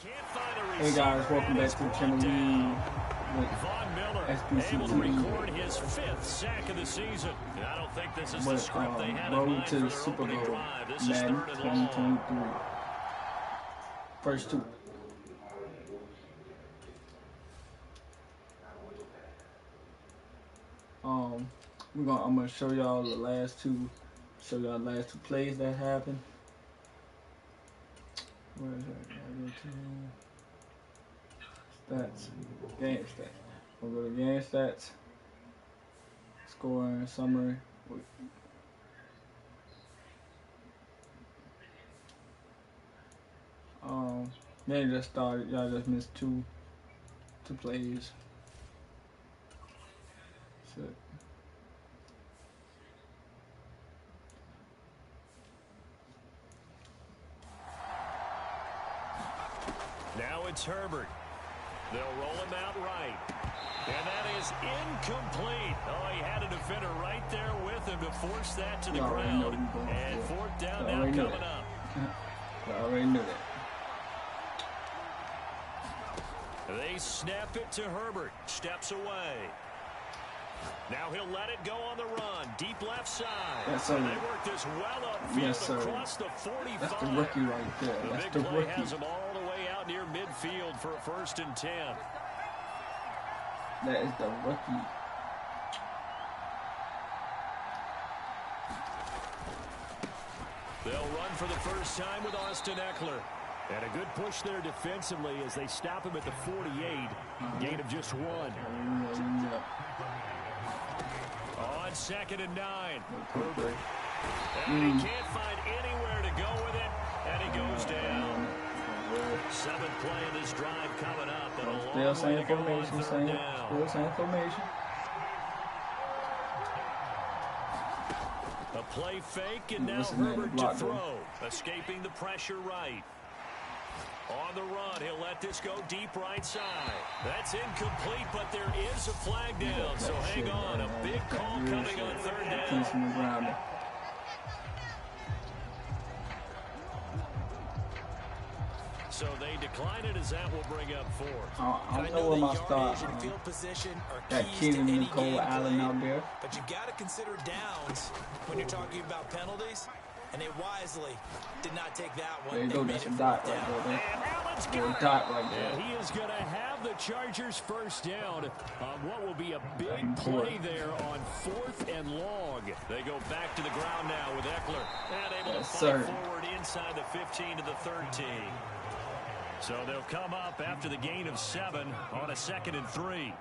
Hey guys, welcome back to the channel. Von Miller able to record his 5th sack of the season. And I don't think this is the script they had in mind for their opening drive. This is Madden 3rd and long. 2023. First two. I'm gonna show y'all the last two. Show y'all the last two plays that happened. Where is that? Stats. Game stats. We'll go to game stats. Scoring summary. Then just started. Y'all just missed two plays. Shit. Now it's Herbert. They'll roll him out right. And that is incomplete. Oh, he had a defender right there with him to force that to the ground. And 4th down now coming up. I already knew that. They snap it to Herbert. Steps away. Now he'll let it go on the run. Deep left side. Yes, sir. And they work this well upfield, yes, across the 45. That's the rookie right there. That's The the big play rookie. has him all the way out near midfield for a 1st and 10. That is the rookie. They'll run for the first time with Austin Eckler. And a good push there defensively as they stop him at the 48. Gain of just 1. On 2nd and 9. Herbert. And he can't find anywhere to go with it. And he goes down. 7th play in this drive coming up. And a long way to go on 3rd down. Still same formation. A play fake, and now Herbert to throw. Escaping the pressure right. On the run, he'll let this go deep right side. That's incomplete, but there is a flag down, so hang on. A big call coming on 3rd down. So they decline it as that will bring up 4th. I don't know where my start. That Keenan Nicole Allen out there. But you've got to consider downs when you're talking about penalties. And they wisely did not take that one. There you go, that's a dot right there. And dot right there. And he is going to have the Chargers first down on what will be a big play there on 4th and long. They go back to the ground now with Eckler. And able to fight forward inside the 15 to the 13. So they'll come up after the gain of 7 on a 2nd and 3.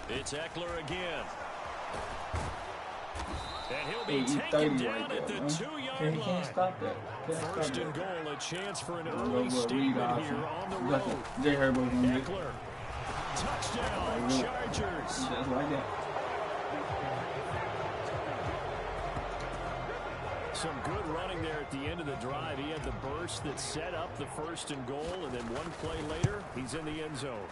It's Eckler again. And he'll be taken down at the 2-yard line. Can't stop that. 1st and goal, a chance for an early statement here on the road. Eckler, touchdown, Chargers. Just like that. Some good running there at the end of the drive. He had the burst that set up the 1st and goal, and then one play later, he's in the end zone.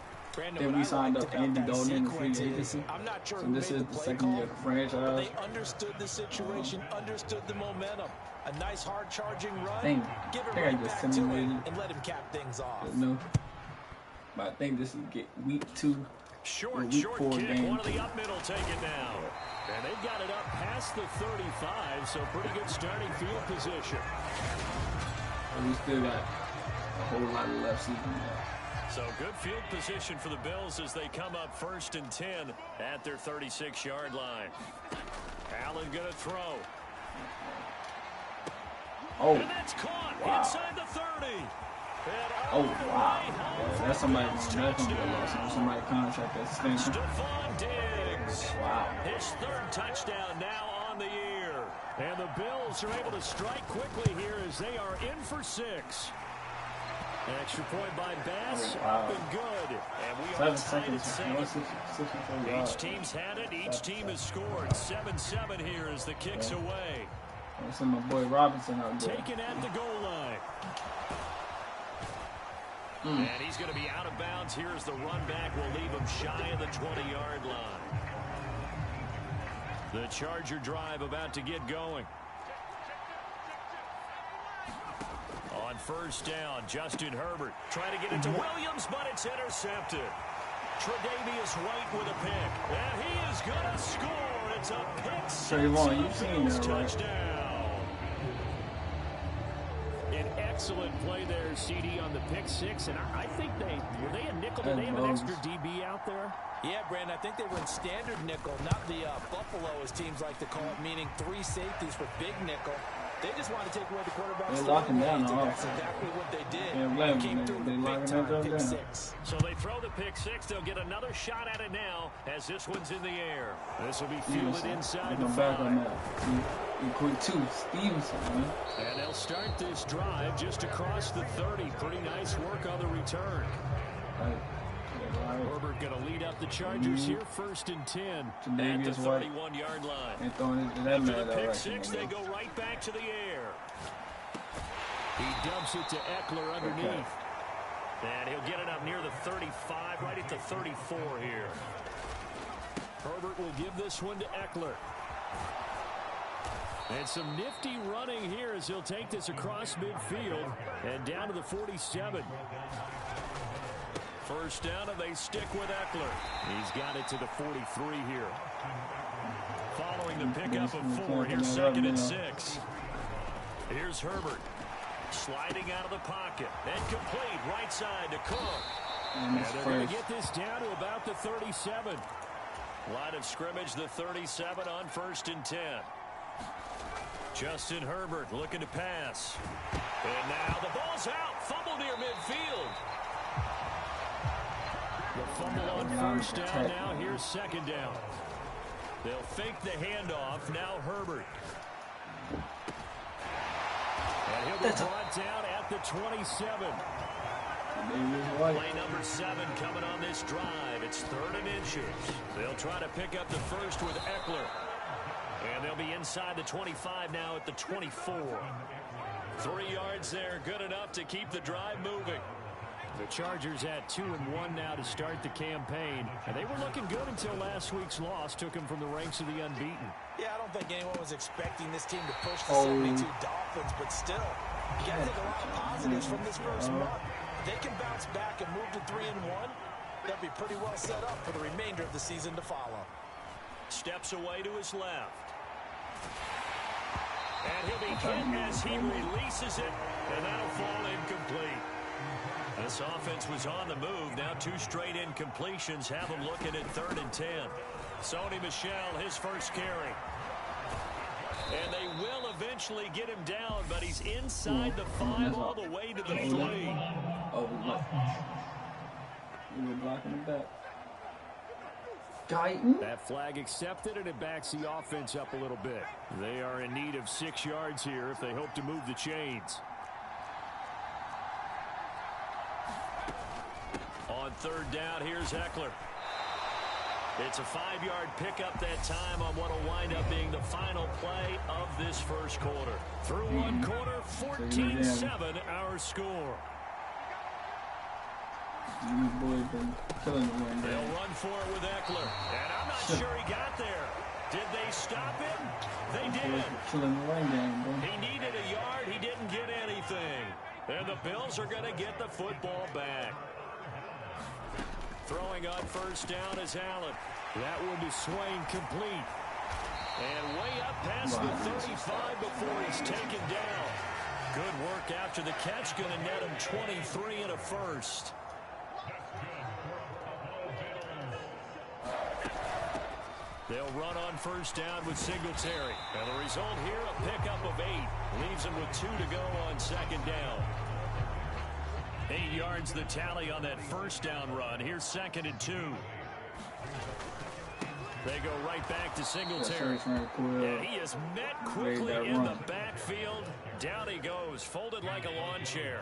Then we signed up Andy Dalton in the free agency. I'm not sure so this is the 2nd year of the franchise. They understood the situation, understood the momentum. A nice hard charging run. Give it right back to him and let him cap things off. No. But I think this is week 2. Short kick. Game. One of the up middle take it now. And they've got it up past the 35, so pretty good starting field position. And we still got a whole lot of left season left. So good field position for the Bills as they come up 1st and 10 at their 36-yard line. Allen going to throw. Oh, and that's caught inside the 30. Oh, wow. Yeah, that's somebody going to get lost on somebody's contract extension. Stephon Diggs. Wow. His 3rd touchdown now on the year. And the Bills are able to strike quickly here as they are in for 6. Extra point by Bass, up and good. And we are tied at 7. Each team's had it. Each team has scored. 7-7 here as the kick's away. I send my boy Robinson out there. Taken at the goal line. And he's going to be out of bounds. Here's the run back. Will leave him shy of the 20-yard line. The Charger drive about to get going. On first down, Justin Herbert trying to get it to Williams, but it's intercepted. Tre'Davious White with a pick, and he is going to score. It's a pick six, touchdown. An excellent play there, CD, on the pick six, and I think were they a nickel? Did they have an extra DB out there? Yeah, Brandon, I think they were in standard nickel, not the Buffalo, as teams like to call it, meaning 3 safeties for big nickel. They just want to take away the quarterback's locking down. That's exactly what they did. Yeah, came through the big time pick six. So they throw the pick six. They'll get another shot at it now as this one's in the air. This will be fielded inside the 5. You quick too, Stevenson, man. And they'll start this drive just across the 30. Pretty nice work on the return. Herbert going to lead up the Chargers here, 1st and 10 at the 31-yard line. After the pick six, they go right back to the air. He dumps it to Eckler underneath. And he'll get it up near the 35, right at the 34 here. Herbert will give this one to Eckler. And some nifty running here as he'll take this across midfield and down to the 47. First down, and they stick with Eckler. He's got it to the 43 here. Following the pickup of 4, here's 2nd and 6. Here's Herbert. Sliding out of the pocket. And complete, right side to Cook. And they're going to get this down to about the 37. Line of scrimmage, the 37 on 1st and 10. Justin Herbert looking to pass. And now the ball's out. Fumble near midfield. The fumble on first down now. Here's 2nd down. They'll fake the handoff. Now Herbert. And he'll be brought down at the 27. Play number 7 coming on this drive. It's 3rd and inches. They'll try to pick up the first with Eckler. And they'll be inside the 25 now at the 24. 3 yards there, good enough to keep the drive moving. The Chargers at 2-1 now to start the campaign. And they were looking good until last week's loss took them from the ranks of the unbeaten. Yeah, I don't think anyone was expecting this team to push the 72 Dolphins, but still, you got to take a lot of positives from this first month. They can bounce back and move to 3-1. They'll be pretty well set up for the remainder of the season to follow. Steps away to his left. And he'll be hit as he releases it, and that'll fall incomplete. This offense was on the move. Now 2 straight incompletions have him looking at 3rd and 10. Sony Michel, his first carry. And they will eventually get him down, but he's inside the 5 all the way to the 3. Oh, we were blocking him back. That flag accepted, and it backs the offense up a little bit. They are in need of 6 yards here if they hope to move the chains. On 3rd down, here's Eckler. It's a 5-yard pickup that time on what will wind up being the final play of this first quarter. Through 1 quarter, 14-7 our score. They'll run for it with Eckler. And I'm not sure he got there. Did they stop him? They did. He needed a yard. He didn't get anything. And the Bills are going to get the football back. Throwing on first down is Allen. That one to Swain, complete. And way up past the 35 before he's taken down. Good work after the catch. Going to net him 23 and a first. They'll run on first down with Singletary. And the result here, a pickup of 8. Leaves them with 2 to go on 2nd down. 8 yards the tally on that first down run. Here's 2nd and 2. They go right back to Singletary. And he is met quickly in the backfield. Down he goes, folded like a lawn chair.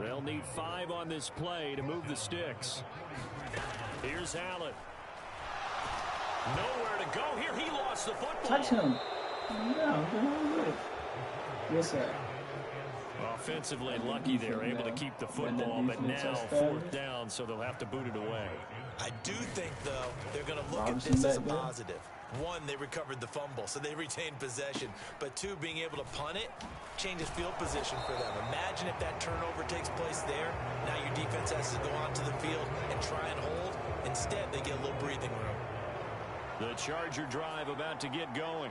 They'll need 5 on this play to move the sticks. Here's Allen. Nowhere to go here. He lost the football. Touch him. No, yes, sir. Offensively lucky they're able to keep the football, but now 4th down, so they'll have to boot it away. I do think, though, they're going to look at this as a positive. One, they recovered the fumble, so they retained possession. But two, being able to punt it changes field position for them. Imagine if that turnover takes place there. Now your defense has to go onto the field and try and hold. Instead, they get a little breathing room. The Charger drive about to get going.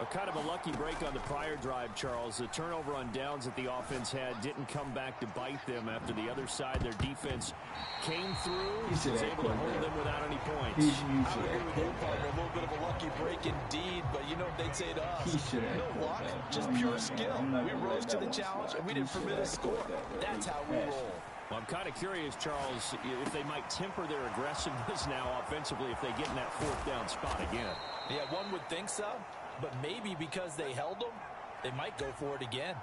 A kind of a lucky break on the prior drive, Charles. The turnover on downs that the offense had didn't come back to bite them after the other side. Their defense came through. He was able to hold them without any points. I would agree with you, partner. A little bit of a lucky break indeed, but you know what they'd say to us. No luck, just pure skill. We rose to the challenge, and we didn't permit a score. That's how we roll. Well, I'm kind of curious, Charles, if they might temper their aggressiveness now offensively if they get in that 4th down spot again. Yeah, one would think so. But maybe because they held them, they might go for it again.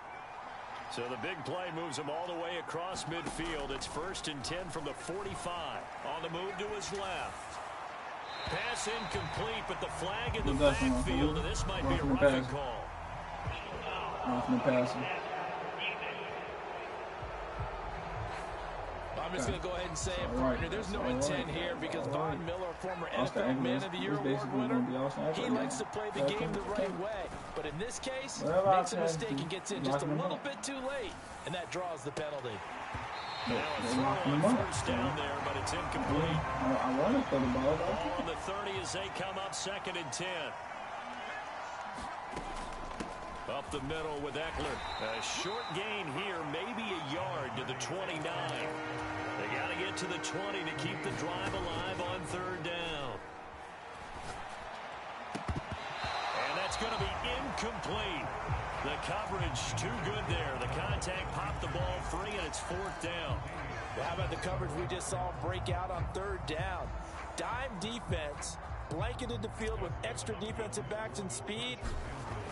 So the big play moves him all the way across midfield. It's 1st and 10 from the 45. On the move to his left. Pass incomplete, but the flag in the backfield, and this might be a roughing call. Roughing passing. I'm just going to go ahead and say it, partner. There's no intent here because Von Miller, former NFL Man of the Year award winner, he likes to play the game the right way. But in this case, makes a mistake and gets in just a little bit too late, and that draws the penalty. Now a throw on 1st down there, but it's incomplete. I want to throw the ball. Ball on the 30 as they come up 2nd and 10. Up the middle with Eckler. A short gain here, maybe a yard to the 29. They got to get to the 20 to keep the drive alive on 3rd down. And that's going to be incomplete. The coverage too good there. The contact popped the ball free, and it's 4th down. Well, how about the coverage we just saw break out on 3rd down? Dime defense, blanketed the field with extra defensive backs and speed.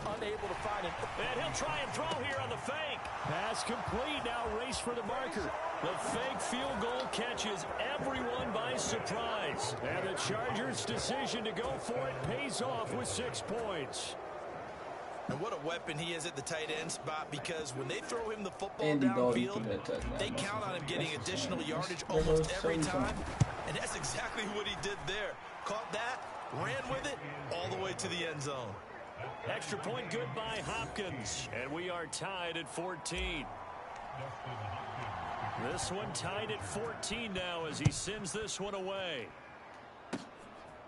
Unable to find it. And he'll try and throw here on the fake. Pass complete. Now race for the marker. The fake field goal catches everyone by surprise. And the Chargers' decision to go for it pays off with 6 points. And what a weapon he is at the tight end spot, because when they throw him the football downfield, they count on him getting additional yardage almost every time. And that's exactly what he did there. Caught that, ran with it, all the way to the end zone. Extra point good by Hopkins. And we are tied at 14. This one tied at 14 now as he sends this one away.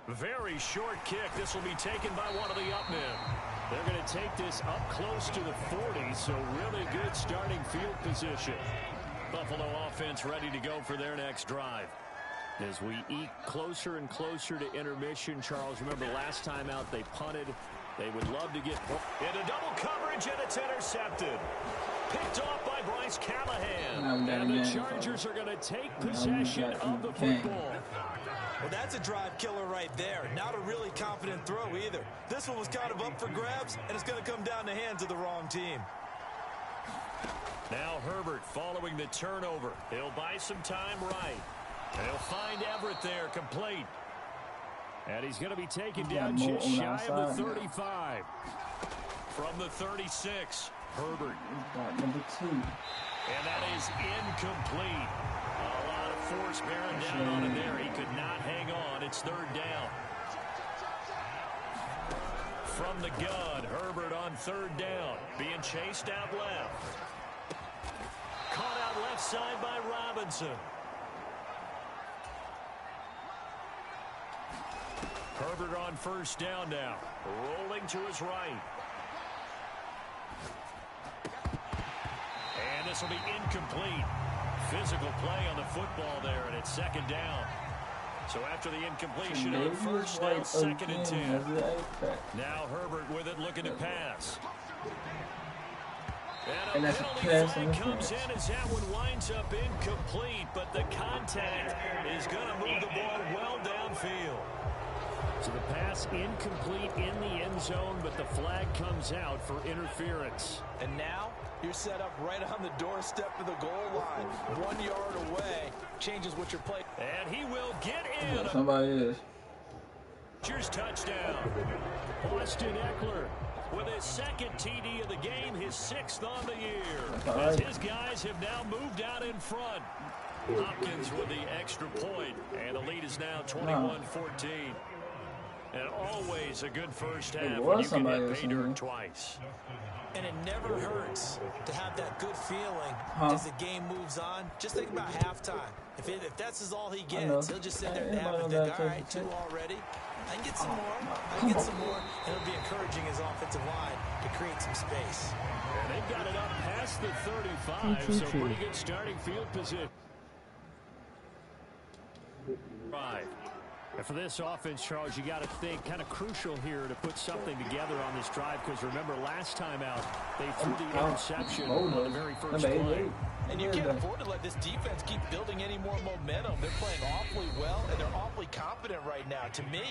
Very short kick. This will be taken by one of the up men. They're going to take this up close to the 40, so really good starting field position. Buffalo offense ready to go for their next drive. As we eke closer and closer to intermission, Charles, remember last time out they punted. They would love to get into double coverage, and it's intercepted. Picked off by Bryce Callahan. And the Chargers are going to take possession of the football. Well, that's a drive killer right there. Not a really confident throw either. This one was kind of up for grabs, and it's going to come down the hands of the wrong team. Now Herbert following the turnover. He'll buy some time right. And he'll find Everett there, complete. And he's going to be taken down just shy of the 35. From the 36, Herbert. Number 2. And that is incomplete. A lot of force bearing down on him there. He could not hang on. It's 3rd down. From the gun, Herbert on 3rd down. Being chased out left. Caught out left side by Robinson. Herbert on 1st down now. Rolling to his right. And this will be incomplete. Physical play on the football there, and it's 2nd down. So after the incompletion on 1st down, 2nd and 10. Now Herbert with it, looking to pass. And a penalty flag comes in as that one winds up incomplete, but the contact is going to move the ball well downfield. So the pass incomplete in the end zone, but the flag comes out for interference. And now you're set up right on the doorstep of the goal line. 1 yard away changes what you're playing. And he will get in. Somebody is. Chargers touchdown. Austin Eckler with his second TD of the game, his 6th on the year. As his guys have now moved out in front. Hopkins with the extra point, and the lead is now 21-14. And always a good first half when you can hit pay dirt twice. And it never hurts to have that good feeling as the game moves on. Just think about halftime. If that's all he gets, he'll just sit there and have and think, all right, 2 already. I can get some more. I can get some more. And it'll be encouraging his offensive line to create some space. And they've got it up past the 35, so pretty good starting field position. Right. And for this offense, Charles, you got to think kind of crucial here to put something together on this drive, because remember last time out they threw the interception on the very first play. And you can't afford to let this defense keep building any more momentum. They're playing awfully well, and they're awfully confident right now. To me,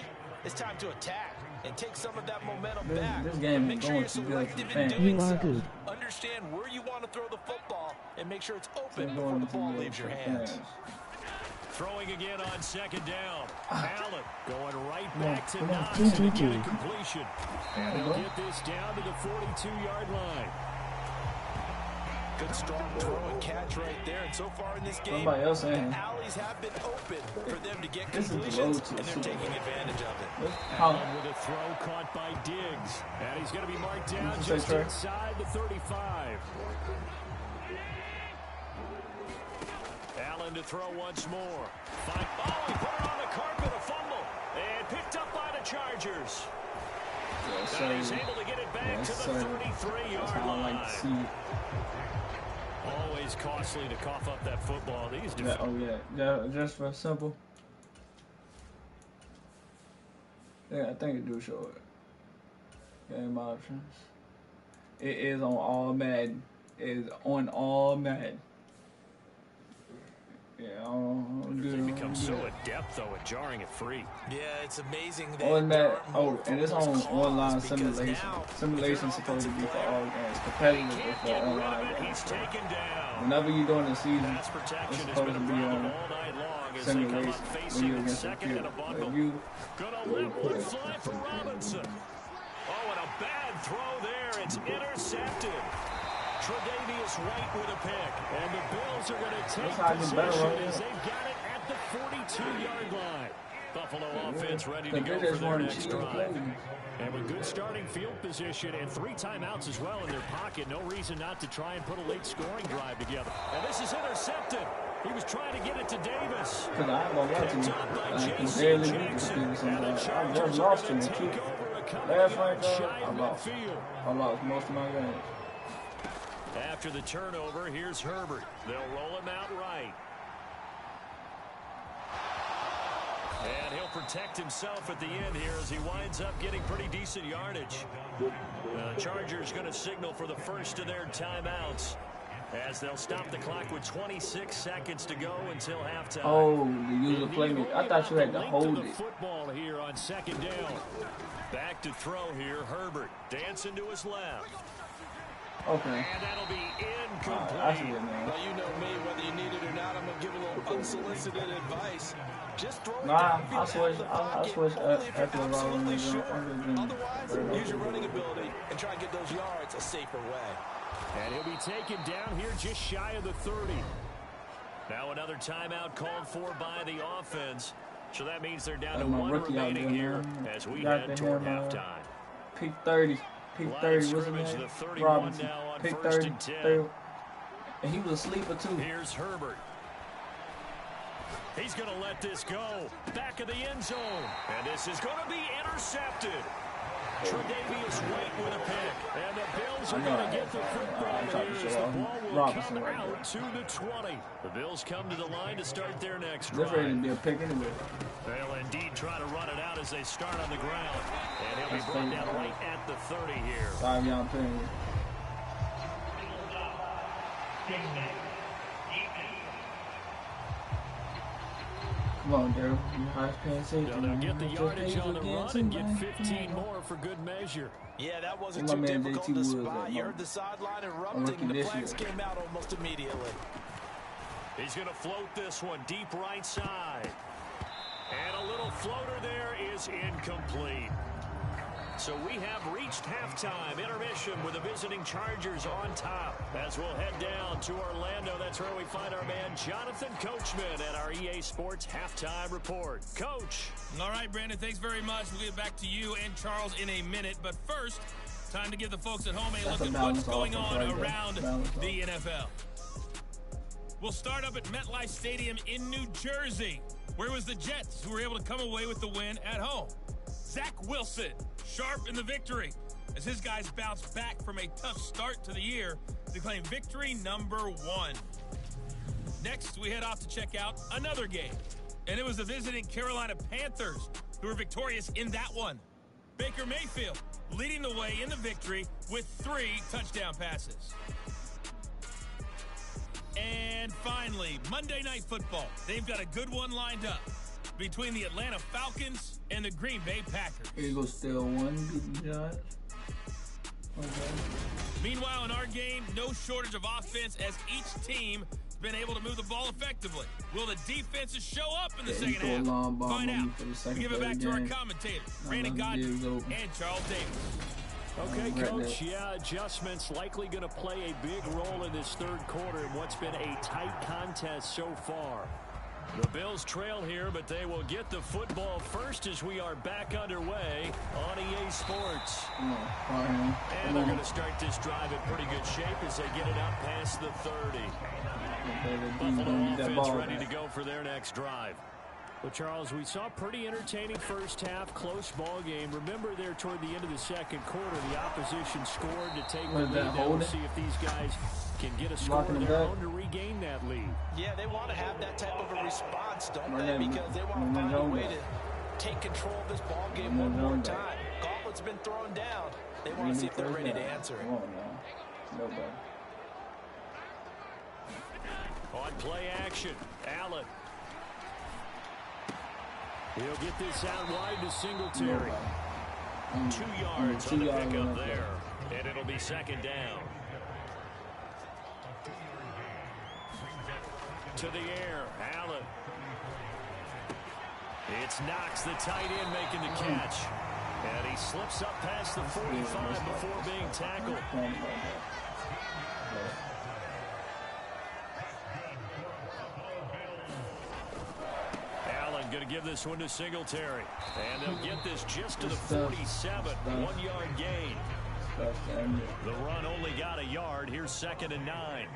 it's time to attack and take some of that momentum back. This game make is sure going you're too good selective for in the doing fans. so. Understand where you want to throw the football and make sure it's open before the ball leaves your hands. Throwing again on 2nd down. Allen going right back to Knox and again a completion. And they'll get this down to the 42-yard line. Good strong throw and catch right there. And so far in this game, the alleys have been open for them to get completions, and they're taking advantage of it. Allen with a throw caught by Diggs. And he's going to be marked down just inside the 35. Allen to throw once more. He put it on the carpet, a fumble. And picked up by the Chargers. Now he's able to get it back to the 33-yard line. Always costly to cough up that football. These just for simple. Yeah, I think it do show it. Game options. It is on all Madden. It is on all Madden. Yeah, they become so adept, though, at jarring it free. Yeah, it's amazing. And it's on online simulation. Simulation's supposed to be for all games. Competitive for online games. Whenever you're doing the season, it's supposed to be on simulation when you're against the field. Gonna let one fly for Robinson. Oh, and a bad throw there. It's intercepted. Tre'Davious White with a pick, and the Bills are going to take possession as they've got it at the 42-yard line. Buffalo offense ready to go for their next drive. And with good starting field position and 3 timeouts as well in their pocket, no reason not to try and put a late scoring drive together. And this is intercepted. He was trying to get it to Davis. Picked up by J.C. Jackson. And the Chargers are going to take over a couple shy of midfield. I lost most of my games. After the turnover, here's Herbert. They'll roll him out right. And he'll protect himself at the end here as he winds up getting pretty decent yardage. The Chargers going to signal for the first of their timeouts as they'll stop the clock with 26 seconds to go until halftime. Oh, the user playmaker. I thought you had to hold it. Football here on 2nd down. Back to throw here, Herbert dancing to his left. Okay. And that'll be incomplete. Well, you know me, whether you need it or not, I'm going to give a little unsolicited advice. Just throw it I switch after the absolutely sure. Otherwise, use your running ability and try and get those yards a safer way. And he'll be taken down here just shy of the 30. Now another timeout called for by the offense. So that means they're down to 1 remaining here as we head toward halftime. Peak 30. Peak 30 was in Robinson. Pick 30, 30. And he was a sleeper too. Here's Herbert. He's going to let this go. Back of the end zone. And this is going to be intercepted. Tre'Davious White with a pick. And the Bills are going to get the football here as the ball will come out to the 20. The Bills come to the line to start their next drive. This ready to be a pick anyway. They'll indeed try to run it out as they start on the ground. And he'll be brought down right at the 30 here. 5-yard penalty. Come on, Daryl. They'll get the yardage on the run and get 15 more for good measure. Yeah, that wasn't too difficult to spot. You heard the sideline erupting, and the flags came out almost immediately. He's going to float this one deep right side. And a little floater there is incomplete. So we have reached halftime intermission with the visiting Chargers on top. As we'll head down to Orlando, that's where we find our man Jonathan Coachman at our EA Sports Halftime Report. Coach. All right, Brandon, thanks very much. We'll get back to you and Charles in a minute. But first, time to give the folks at home a look at what's going on around the NFL. We'll start up at MetLife Stadium in New Jersey, where it was the Jets who were able to come away with the win at home. Zach Wilson, sharp in the victory, as his guys bounced back from a tough start to the year to claim victory number 1. Next, we head off to check out another game, and it was the visiting Carolina Panthers who were victorious in that one. Baker Mayfield leading the way in the victory with 3 touchdown passes. And finally, Monday Night Football. They've got a good one lined up between the Atlanta Falcons and the Green Bay Packers. Eagles still won, beating Giants. Okay. Meanwhile, in our game, no shortage of offense as each team has been able to move the ball effectively. Will the defenses show up in the second half? Find out. We give it back to our commentators, Brandon Godden and Charles Davis. Okay, Coach, yeah, adjustments likely going to play a big role in this third quarter in what's been a tight contest so far. The Bills trail here, but they will get the football first as we are back underway on EA Sports. And they're going to start this drive in pretty good shape as they get it up past the 30. Buffalo offense ready to go for their next drive. Well, Charles, we saw a pretty entertaining first half, close ball game. Remember there toward the end of the second quarter, the opposition scored to take the lead. Now we'll see if these guys can get a score of their own to regain that lead. Yeah, they want to have that type of a response, don't they? Because they want to find a way to take control of this ball game one more time. Gauntlet's been thrown down. They want to see if they're ready to answer it. On play action, Allen. He'll get this out wide to Singletary. 2 yards on the pickup there, and it'll be second down. To the air, Allen. It's Knox, the tight end, making the catch. And he slips up past the 45 before being tackled. Allen going to give this one to Singletary. And they'll get this just to the 47, 1 yard gain. The run only got a yard. Here's 2nd and 9.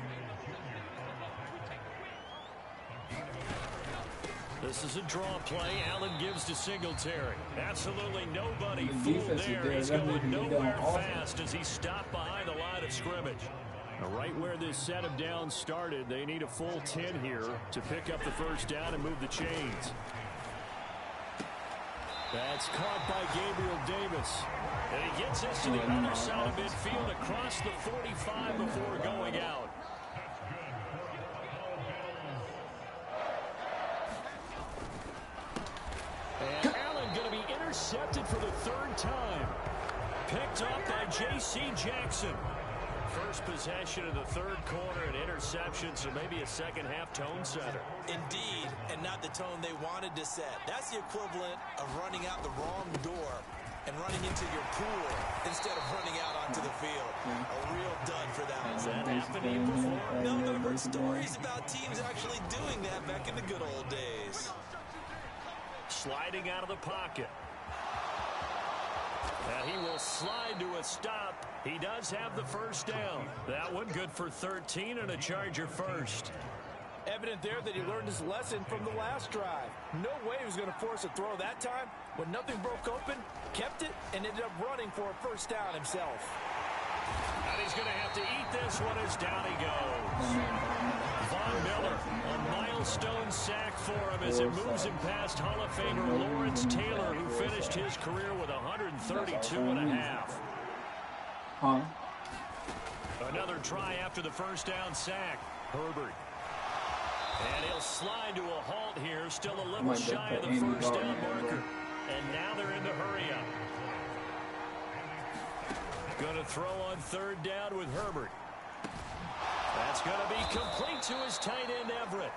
This is a draw play. Allen gives to Singletary. Absolutely nobody fooled there. He's going nowhere fast as he stopped behind the line of scrimmage. Now, right where this set of downs started, they need a full 10 here to pick up the first down and move the chains. That's caught by Gabriel Davis. And he gets this to the other side of midfield across the 45 before going out. And Allen going to be intercepted for the 3rd time. Picked up by J.C. Jackson. First possession of the 3rd quarter, an interception, so maybe a second-half tone setter. Indeed, and not the tone they wanted to set. That's the equivalent of running out the wrong door and running into your pool instead of running out onto the field. A real dud for that one. Has that happened to you before? No, but I've heard stories about teams actually doing that back in the good old days. Sliding out of the pocket. And he will slide to a stop. He does have the first down. That one good for 13 and a Charger first. Evident there that he learned his lesson from the last drive. No way he was going to force a throw that time. When nothing broke open, kept it, and ended up running for a first down himself. And he's going to have to eat this one as down he goes. Von Miller, a milestone sack for him as it moves him past Hall of Famer Lawrence Taylor, who finished his career with 132.5. Another try after the first down sack. Herbert. And he'll slide to a halt here, still a little shy of the first down marker. And now they're in the hurry up. Going to throw on 3rd down with Herbert. That's going to be complete to his tight end, Everett.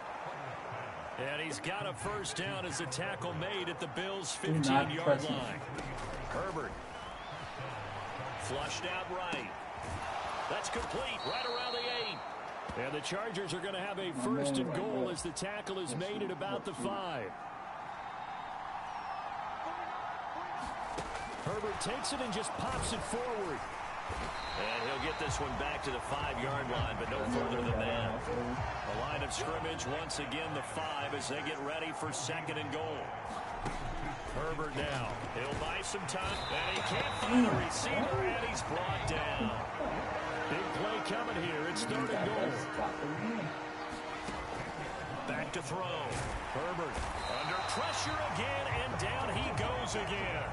And he's got a first down as the tackle made at the Bills' 15-yard line. Herbert. Flushed out right. That's complete right around the 8. And the Chargers are going to have a first and goal as the tackle is made at about the 5. Herbert takes it and just pops it forward. And he'll get this one back to the 5-yard line, but no further than that. The line of scrimmage, once again, the 5 as they get ready for second and goal. Herbert now. He'll buy some time, and he can't find a receiver, and he's brought down. Big play coming here. It's third and goal. Back to throw. Herbert under pressure again, and down he goes again.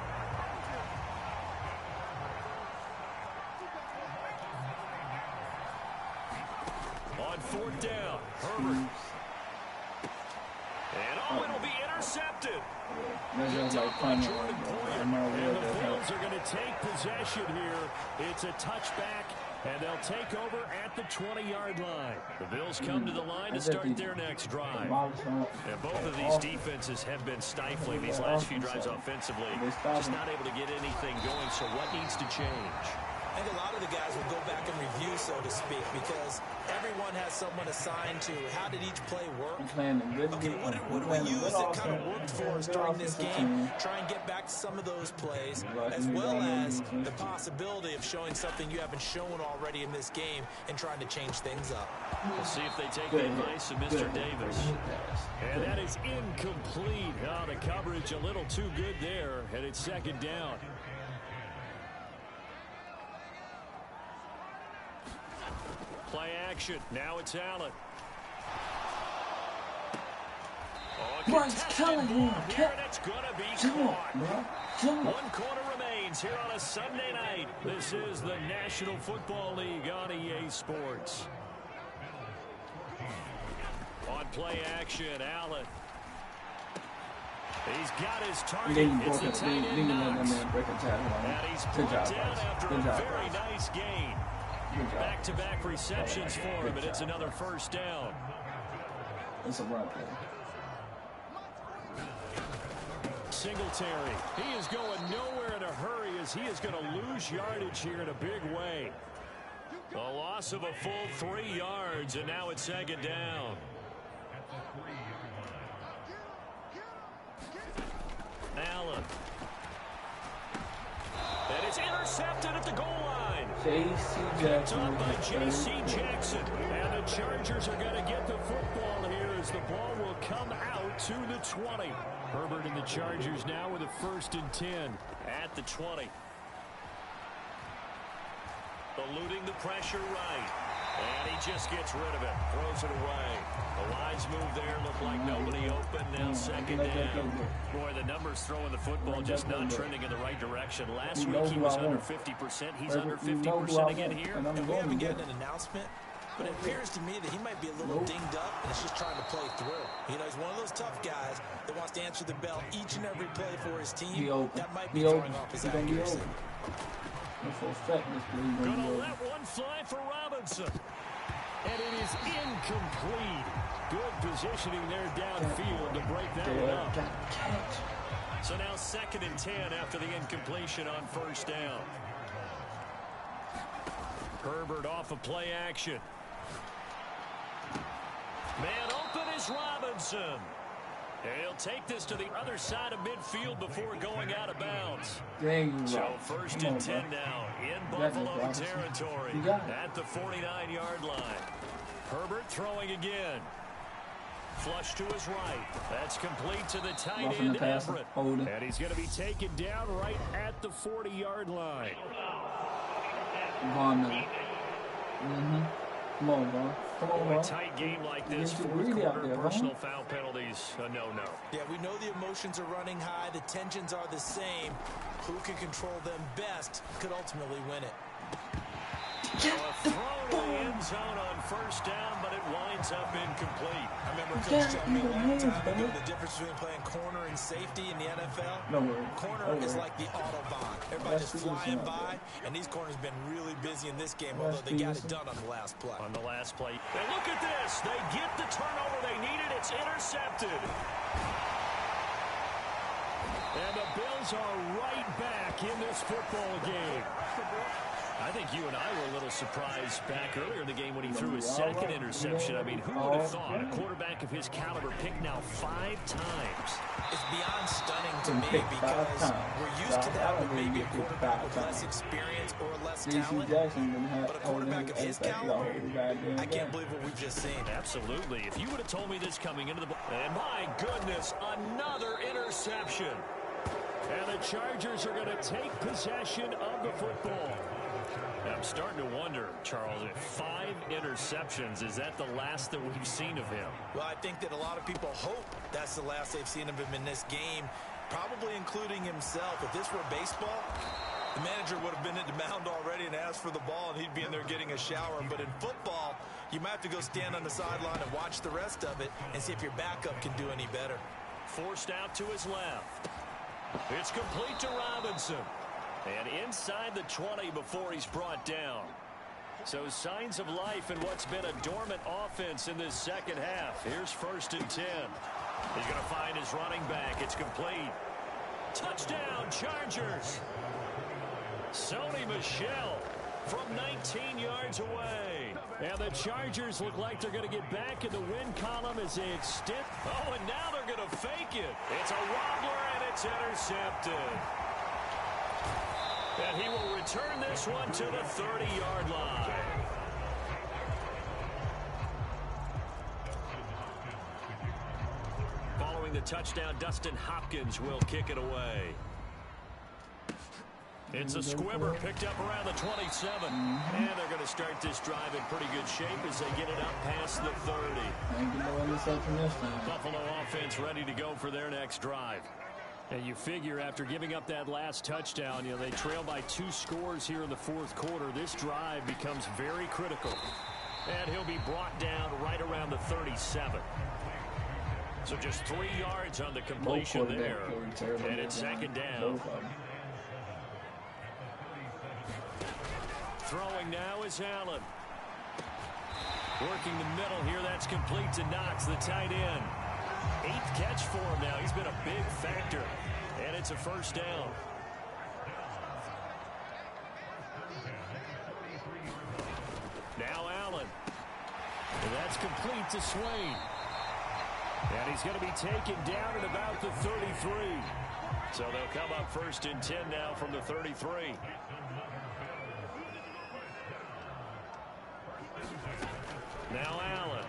On fourth down, Herbert. And it'll be intercepted. And the Bills are going to take possession here. It's a touchback, and they'll take over at the 20-yard line. The Bills come to the line to start their next drive. And both of these defenses have been stifling these last few drives offensively. Just not able to get anything going, so what needs to change? I think a lot of the guys will go back and review, so to speak, because everyone has someone assigned to how did each play work. Okay, what do we use that kind of worked for us during this game? Try and get back to some of those plays, as well as the possibility of showing something you haven't shown already in this game and trying to change things up. We'll see if they take the advice of Mr. Davis. And that is incomplete. Oh, the coverage a little too good there, and it's second down. Play action. Now it's Allen. Bryce Callahan. It's going to be caught. 1 quarter remains here on a Sunday night. This is the National Football League on EA Sports. On play action, Allen. He's got his target. It's the tight end Knox. And he's brought down after a very nice gain. Back-to-back receptions for him, and it's another first down. It's a run play. Singletary. He is going nowhere in a hurry as he is going to lose yardage here in a big way. A loss of a full 3 yards, and now it's second down. Allen. And it's intercepted at the goal line. Picked up by J.C. Jackson. And the Chargers are going to get the football here as the ball will come out to the 20. Herbert and the Chargers now with a 1st and 10 at the 20. Eluding the pressure right. And he just gets rid of it. Throws it away. A wise move there. Looked like nobody open. Now second down. Boy, the numbers throwing the football just not trending in the right direction. Last week he was under 50%. He's under 50% again here. And we haven't gotten an announcement, but it appears to me that he might be a little dinged up and is just trying to play through. You know, he's one of those tough guys that wants to answer the bell each and every play for his team. That might be throwing off his accuracy. Gonna let one fly for Robinson. And it is incomplete. Good positioning there downfield to break that one up. So now 2nd and 10 after the incompletion on first down. Herbert off of play action. Man open is Robinson. He'll take this to the other side of midfield before going out of bounds. So 1st and 10 now in Buffalo territory at the 49-yard line. Herbert throwing again. Flush to his right. That's complete to the tight end, Everett. And he's going to be taken down right at the 40-yard line. Come on, man. Come on, bro. Come on, bro. A tight game like this, 4th quarter, personal foul penalties, a no-no. Yeah, we know the emotions are running high. The tensions are the same. Who can control them best could ultimately win it. So a throw to the end zone on first down, but it winds up incomplete. I remember Coach telling me a long time ago the difference between playing corner and safety in the NFL. Corner is like the Autobahn. Everybody just flying by, and these corners have been really busy in this game, although they got it done on the last play. On the last play. And look at this. They get the turnover they needed. It's intercepted. And the Bills are right back in this football game. I think you and I were a little surprised back earlier in the game when he threw his second interception. I mean, who would have thought a quarterback of his caliber picked now 5 times? It's beyond stunning to me because we're used to that with maybe a quarterback with less experience or less talent. But a quarterback of his caliber, I can't believe what we've just seen. Absolutely. If you would have told me this coming into the ball, and my goodness, another interception. And the Chargers are going to take possession of the football. I'm starting to wonder, Charles, if 5 interceptions, is that the last that we've seen of him? Well, I think that a lot of people hope that's the last they've seen of him in this game, probably including himself. If this were baseball, the manager would have been at the mound already and asked for the ball, and he'd be in there getting a shower. But in football, you might have to go stand on the sideline and watch the rest of it and see if your backup can do any better. Forced out to his left. It's complete to Robinson. And inside the 20 before he's brought down. So signs of life in what's been a dormant offense in this second half. Here's 1st and 10. He's going to find his running back. It's complete. Touchdown, Chargers. Sony Michel from 19 yards away. And the Chargers look like they're going to get back in the win column as they extend. Oh, and now they're going to fake it. It's a wobbler, and it's intercepted. And he will return this one to the 30-yard line. Following the touchdown, Dustin Hopkins will kick it away. It's a squibber picked up around the 27. And they're going to start this drive in pretty good shape as they get it up past the 30. Buffalo offense ready to go for their next drive. And you figure after giving up that last touchdown, they trail by 2 scores here in the 4th quarter. This drive becomes very critical. And he'll be brought down right around the 37. So just 3 yards on the completion there. And it's 2nd down. Throwing now is Allen. Working the middle here. That's complete to Knox, the tight end. 8th catch for him now. He's been a big factor. And it's a 1st down. Now Allen. And that's complete to Swain. And he's going to be taken down at about the 33. So they'll come up 1st and 10 now from the 33. Now Allen.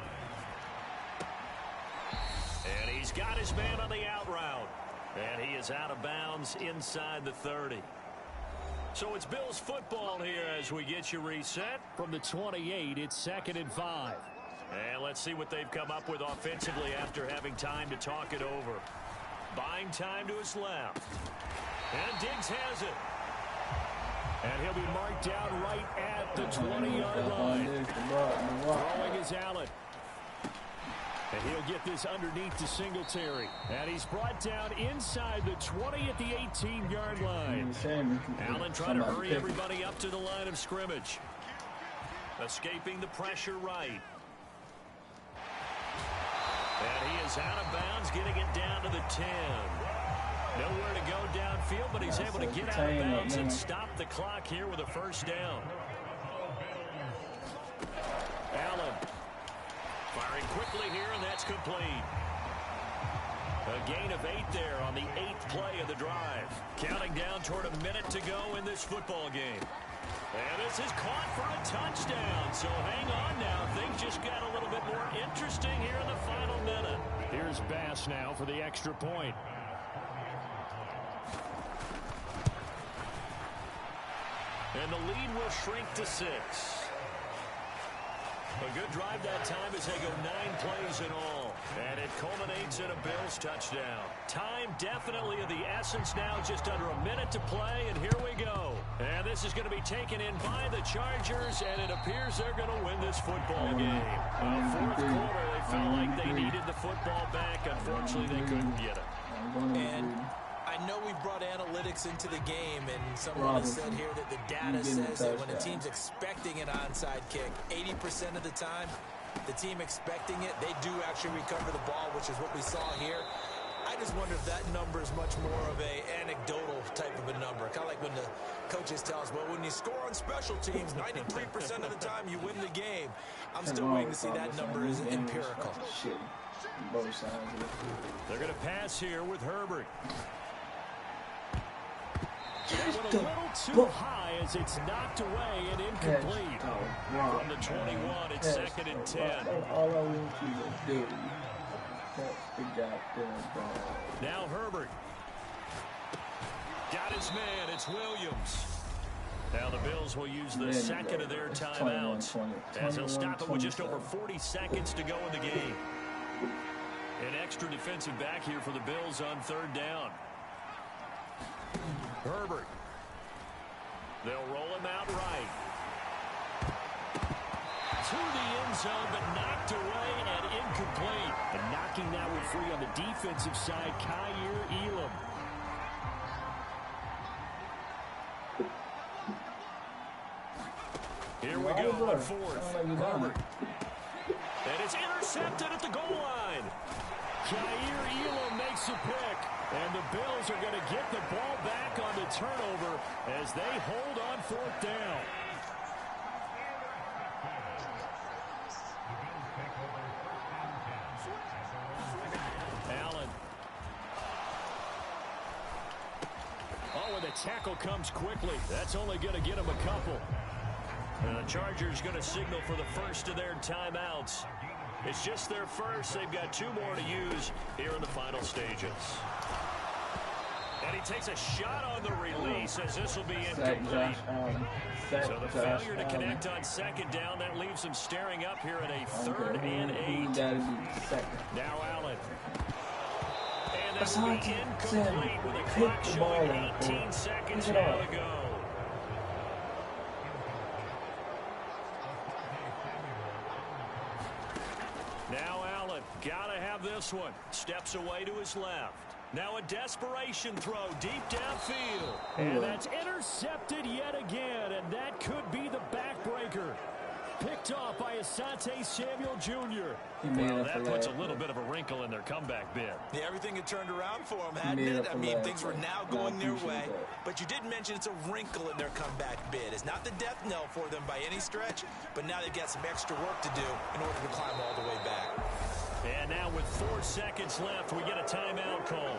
And he's got his man on the out route. And he is out of bounds inside the 30. So it's Bills football here as we get you reset. From the 28, it's 2nd and 5. And let's see what they've come up with offensively after having time to talk it over. Buying time to his left. And Diggs has it. And he'll be marked down right at the 20-yard line. Throwing is Allen. And he'll get this underneath to Singletary. And he's brought down inside the 20 at the 18-yard line. Allen trying to hurry everybody up to the line of scrimmage. Escaping the pressure right. And he is out of bounds, getting it down to the 10. Nowhere to go downfield, but he's able to get out of bounds and stop the clock here with a 1st down. Allen firing quickly here, and that's complete. A gain of 8 there on the 8th play of the drive. Counting down toward a minute to go in this football game. And this is caught for a touchdown. So hang on now. Things just got a little bit more interesting here in the final minute. Here's Bass now for the extra point. And the lead will shrink to 6. A good drive that time as they go 9 plays in all. And it culminates in a Bills touchdown. Time definitely of the essence now, just under a minute to play, and here we go. And this is going to be taken in by the Chargers, and it appears they're going to win this football game. Fourth quarter, they felt like they needed the football back. Unfortunately, they couldn't get it. And I know we brought analytics into the game, and someone has said here that the data says that when a team's expecting an onside kick, 80% of the time, the team expecting it, they do actually recover the ball, which is what we saw here. I just wonder if that number is much more of a anecdotal type of a number. Kind of like when the coaches tell us, well, when you score on special teams, 93% of the time you win the game. I'm still waiting to see that number is empirical. They're going to pass here with Herbert. That went a little too high as it's knocked away and incomplete. From the 21, it's 2nd and 10. All I want you to do. That's the goddamn ball. Now Herbert. Got his man. It's Williams. Now the Bills will use the second of their timeouts as they'll stop it with just over 40 seconds to go in the game. An extra defensive back here for the Bills on 3rd down. Herbert. They'll roll him out right. To the end zone, but knocked away and incomplete. And knocking that one free on the defensive side, Kaiir Elam. Here we go on 4th. Herbert. And it's intercepted at the goal line. Kaiir Elam makes a pick. And the Bills are going to get the ball back on the turnover as they hold on 4th down. Allen. Oh, and the tackle comes quickly. That's only going to get him a couple. And the Chargers going to signal for the first of their timeouts. It's just their first. They've got 2 more to use here in the final stages. And he takes a shot on the release as this will be incomplete. So the failure to connect on 2nd down, that leaves him staring up here at a 3rd and 8. Now Allen. And this will be incomplete with a clock showing 18 seconds now to go. Now Allen, gotta have this one. Steps away to his left. Now a desperation throw deep downfield. And that's intercepted yet again, and that could be the backbreaker. Picked off by Asante Samuel Jr. Well, that puts a little bit of a wrinkle in their comeback bid. Yeah, everything had turned around for them, hadn't it? I mean, things were now going their way. But you did mention it's a wrinkle in their comeback bid. It's not the death knell for them by any stretch, but now they've got some extra work to do in order to climb all the way back. And now with 4 seconds left, we get a timeout call.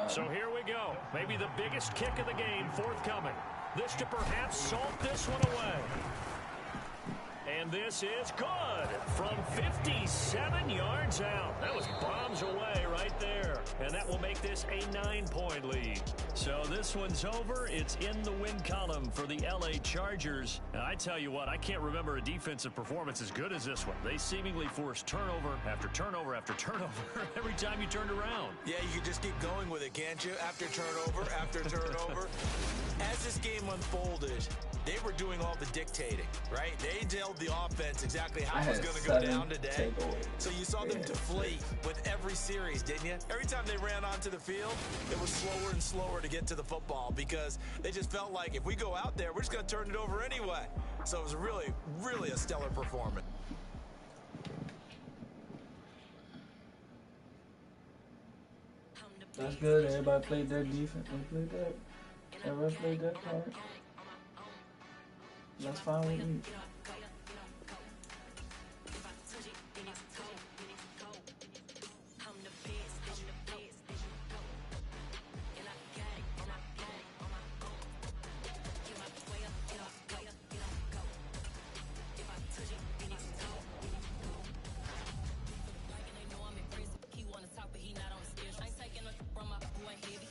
So here we go. Maybe the biggest kick of the game forthcoming. This to perhaps salt this one away. And this is good from 57 yards out. That was bombs away right there. And that will make this a 9-point lead. So this one's over. It's in the win column for the LA Chargers. And I tell you what, I can't remember a defensive performance as good as this one. They seemingly forced turnover after turnover after turnover every time you turned around. Yeah, you could just keep going with it, can't you? After turnover, after turnover. As this game unfolded, they were doing all the dictating, right? They told the offense exactly how it was going to go down today. So you saw them deflate with every series, didn't you? Every time they ran onto the field, it was slower and slower to get to the football because they just felt like if we go out there, we're just going to turn it over anyway. So it was really, really a stellar performance. That's good. Everybody played their defense. Everybody played that part. That's fine with me. He wanna talk, but he not on the stage. I ain't taking a from my boy heavy.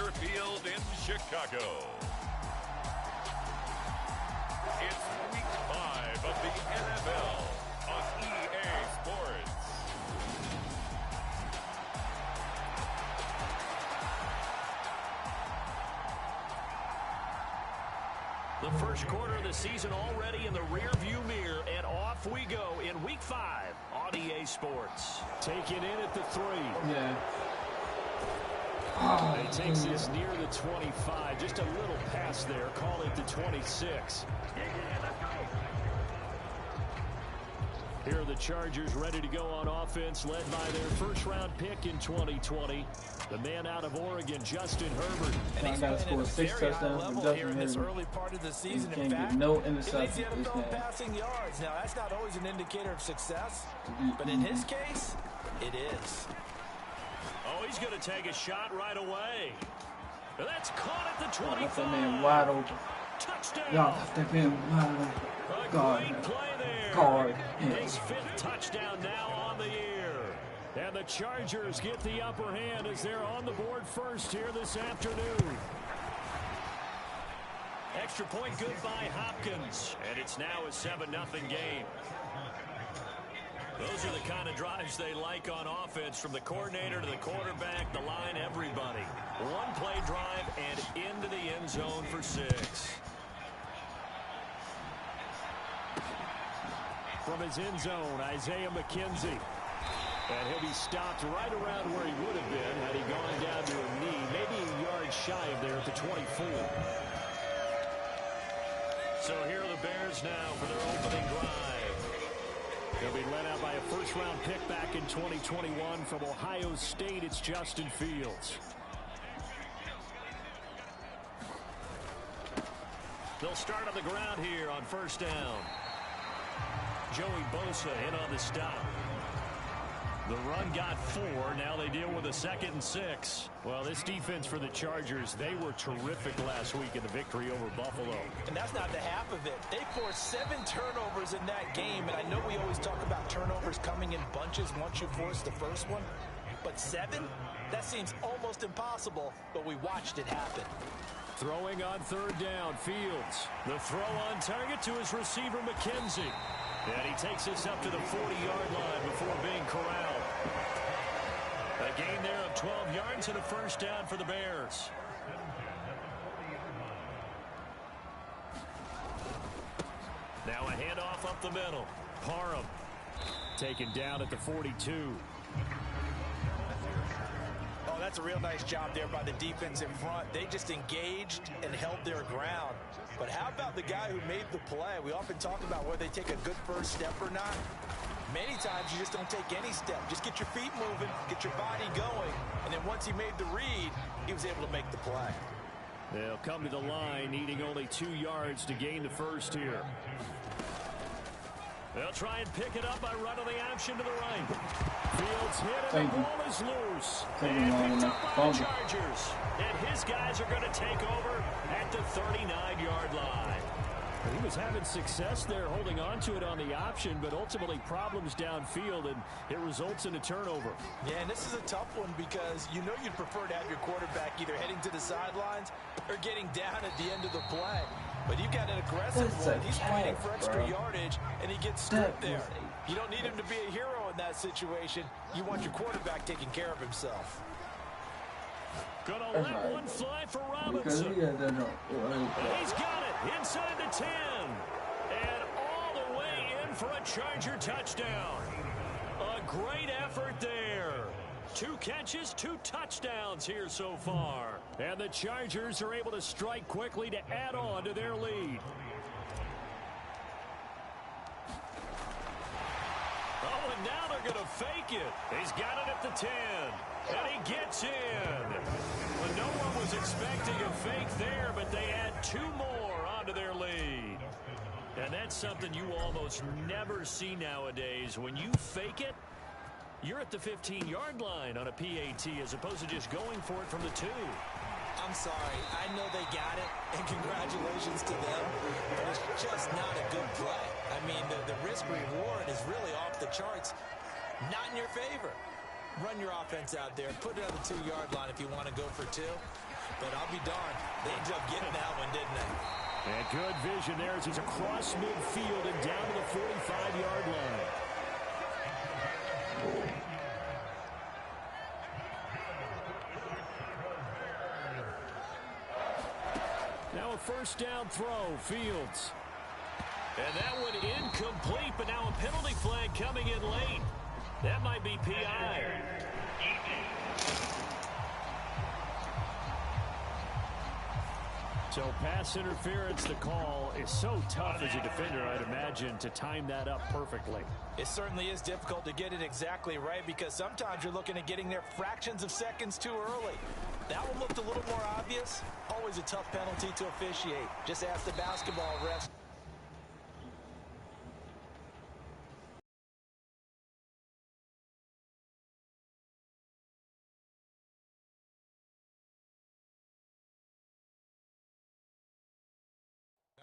Soldier Field in Chicago. It's Week 5 of the NFL on EA Sports. The first quarter of the season already in the rearview mirror, and off we go in Week 5 on EA Sports. Taking in at the 3. Yeah. He takes this near the 25. Just a little pass there. Call it the 26. Here are the Chargers ready to go on offense, led by their first-round pick in 2020. The man out of Oregon, Justin Herbert. And he's got to score 6 touchdowns for Justin Herbert. Early part of the season. He can't get no interceptions this this game. Passing yards. Now, that's not always an indicator of success, but in his case, it is. Oh, he's going to take a shot right away. That's caught at the 25. That's that man wide open. Touchdown. Y'all left that man wide open. A great play there. Guard. His 5th touchdown now on the year. And the Chargers get the upper hand as they're on the board first here this afternoon. Extra point good by Hopkins. And it's now a 7-0 game. Those are the kind of drives they like on offense, from the coordinator to the quarterback, the line, everybody. One play drive and into the end zone for 6. From his end zone, Isaiah McKenzie. And he'll be stopped right around where he would have been had he gone down to a knee, maybe a yard shy of there at the 24. So here are the Bears now for their opening drive. They'll be led out by a first-round pick back in 2021 from Ohio State. It's Justin Fields. They'll start on the ground here on first down. Joey Bosa in on the stop. The run got 4. Now they deal with a 2nd and 6. Well, this defense for the Chargers, they were terrific last week in the victory over Buffalo. And that's not the half of it. They forced 7 turnovers in that game. And I know we always talk about turnovers coming in bunches once you force the first one. But 7? That seems almost impossible. But we watched it happen. Throwing on third down, Fields. The throw on target to his receiver, McKenzie. And he takes this up to the 40-yard line before being corralled. A gain there of 12 yards and a first down for the Bears. Now a handoff up the middle. Parham taken down at the 42. Oh, that's a real nice job there by the defense in front. They just engaged and held their ground. But how about the guy who made the play? We often talk about whether they take a good first step or not. Many times you just don't take any step. Just get your feet moving, get your body going. And then once he made the read, he was able to make the play. They'll come to the line, needing only 2 yards to gain the first here. They'll try and pick it up by running the option to the right. Fields hit and the ball is loose. And picked up by the Chargers. And his guys are going to take over at the 39-yard line. He was having success there holding on to it on the option, but ultimately problems downfield, and it results in a turnover. Yeah, and this is a tough one because you know you'd prefer to have your quarterback either heading to the sidelines or getting down at the end of the play. But you've got an aggressive one. He's fighting for extra yardage, and he gets stripped there. You don't need him to be a hero in that situation. You want your quarterback taking care of himself. Gonna let one fly for Robinson. And he's got it inside the 10. And all the way in for a Charger touchdown. A great effort there. 2 catches, 2 touchdowns here so far. And the Chargers are able to strike quickly to add on to their lead. Oh, and now they're going to fake it. He's got it at the 10. And he gets in. Well, no one was expecting a fake there, but they add 2 more onto their lead. And that's something you almost never see nowadays. When you fake it, you're at the 15-yard line on a PAT as opposed to just going for it from the 2. I'm sorry. I know they got it, and congratulations to them, but it's just not a good play. I mean, the risk-reward is really off the charts. Not in your favor. Run your offense out there. Put it on the 2-yard line if you want to go for 2. But I'll be darned, they ended up getting that one, didn't they? And good vision there as he's across midfield and down to the 45-yard line. Now a first down throw, Fields. And that one incomplete, but now a penalty flag coming in late. That might be PI. So pass interference, the call is so tough as a defender, I'd imagine, to time that up perfectly. It certainly is difficult to get it exactly right because sometimes you're looking at getting there fractions of seconds too early. That one looked a little more obvious. Always a tough penalty to officiate. Just ask the basketball refs.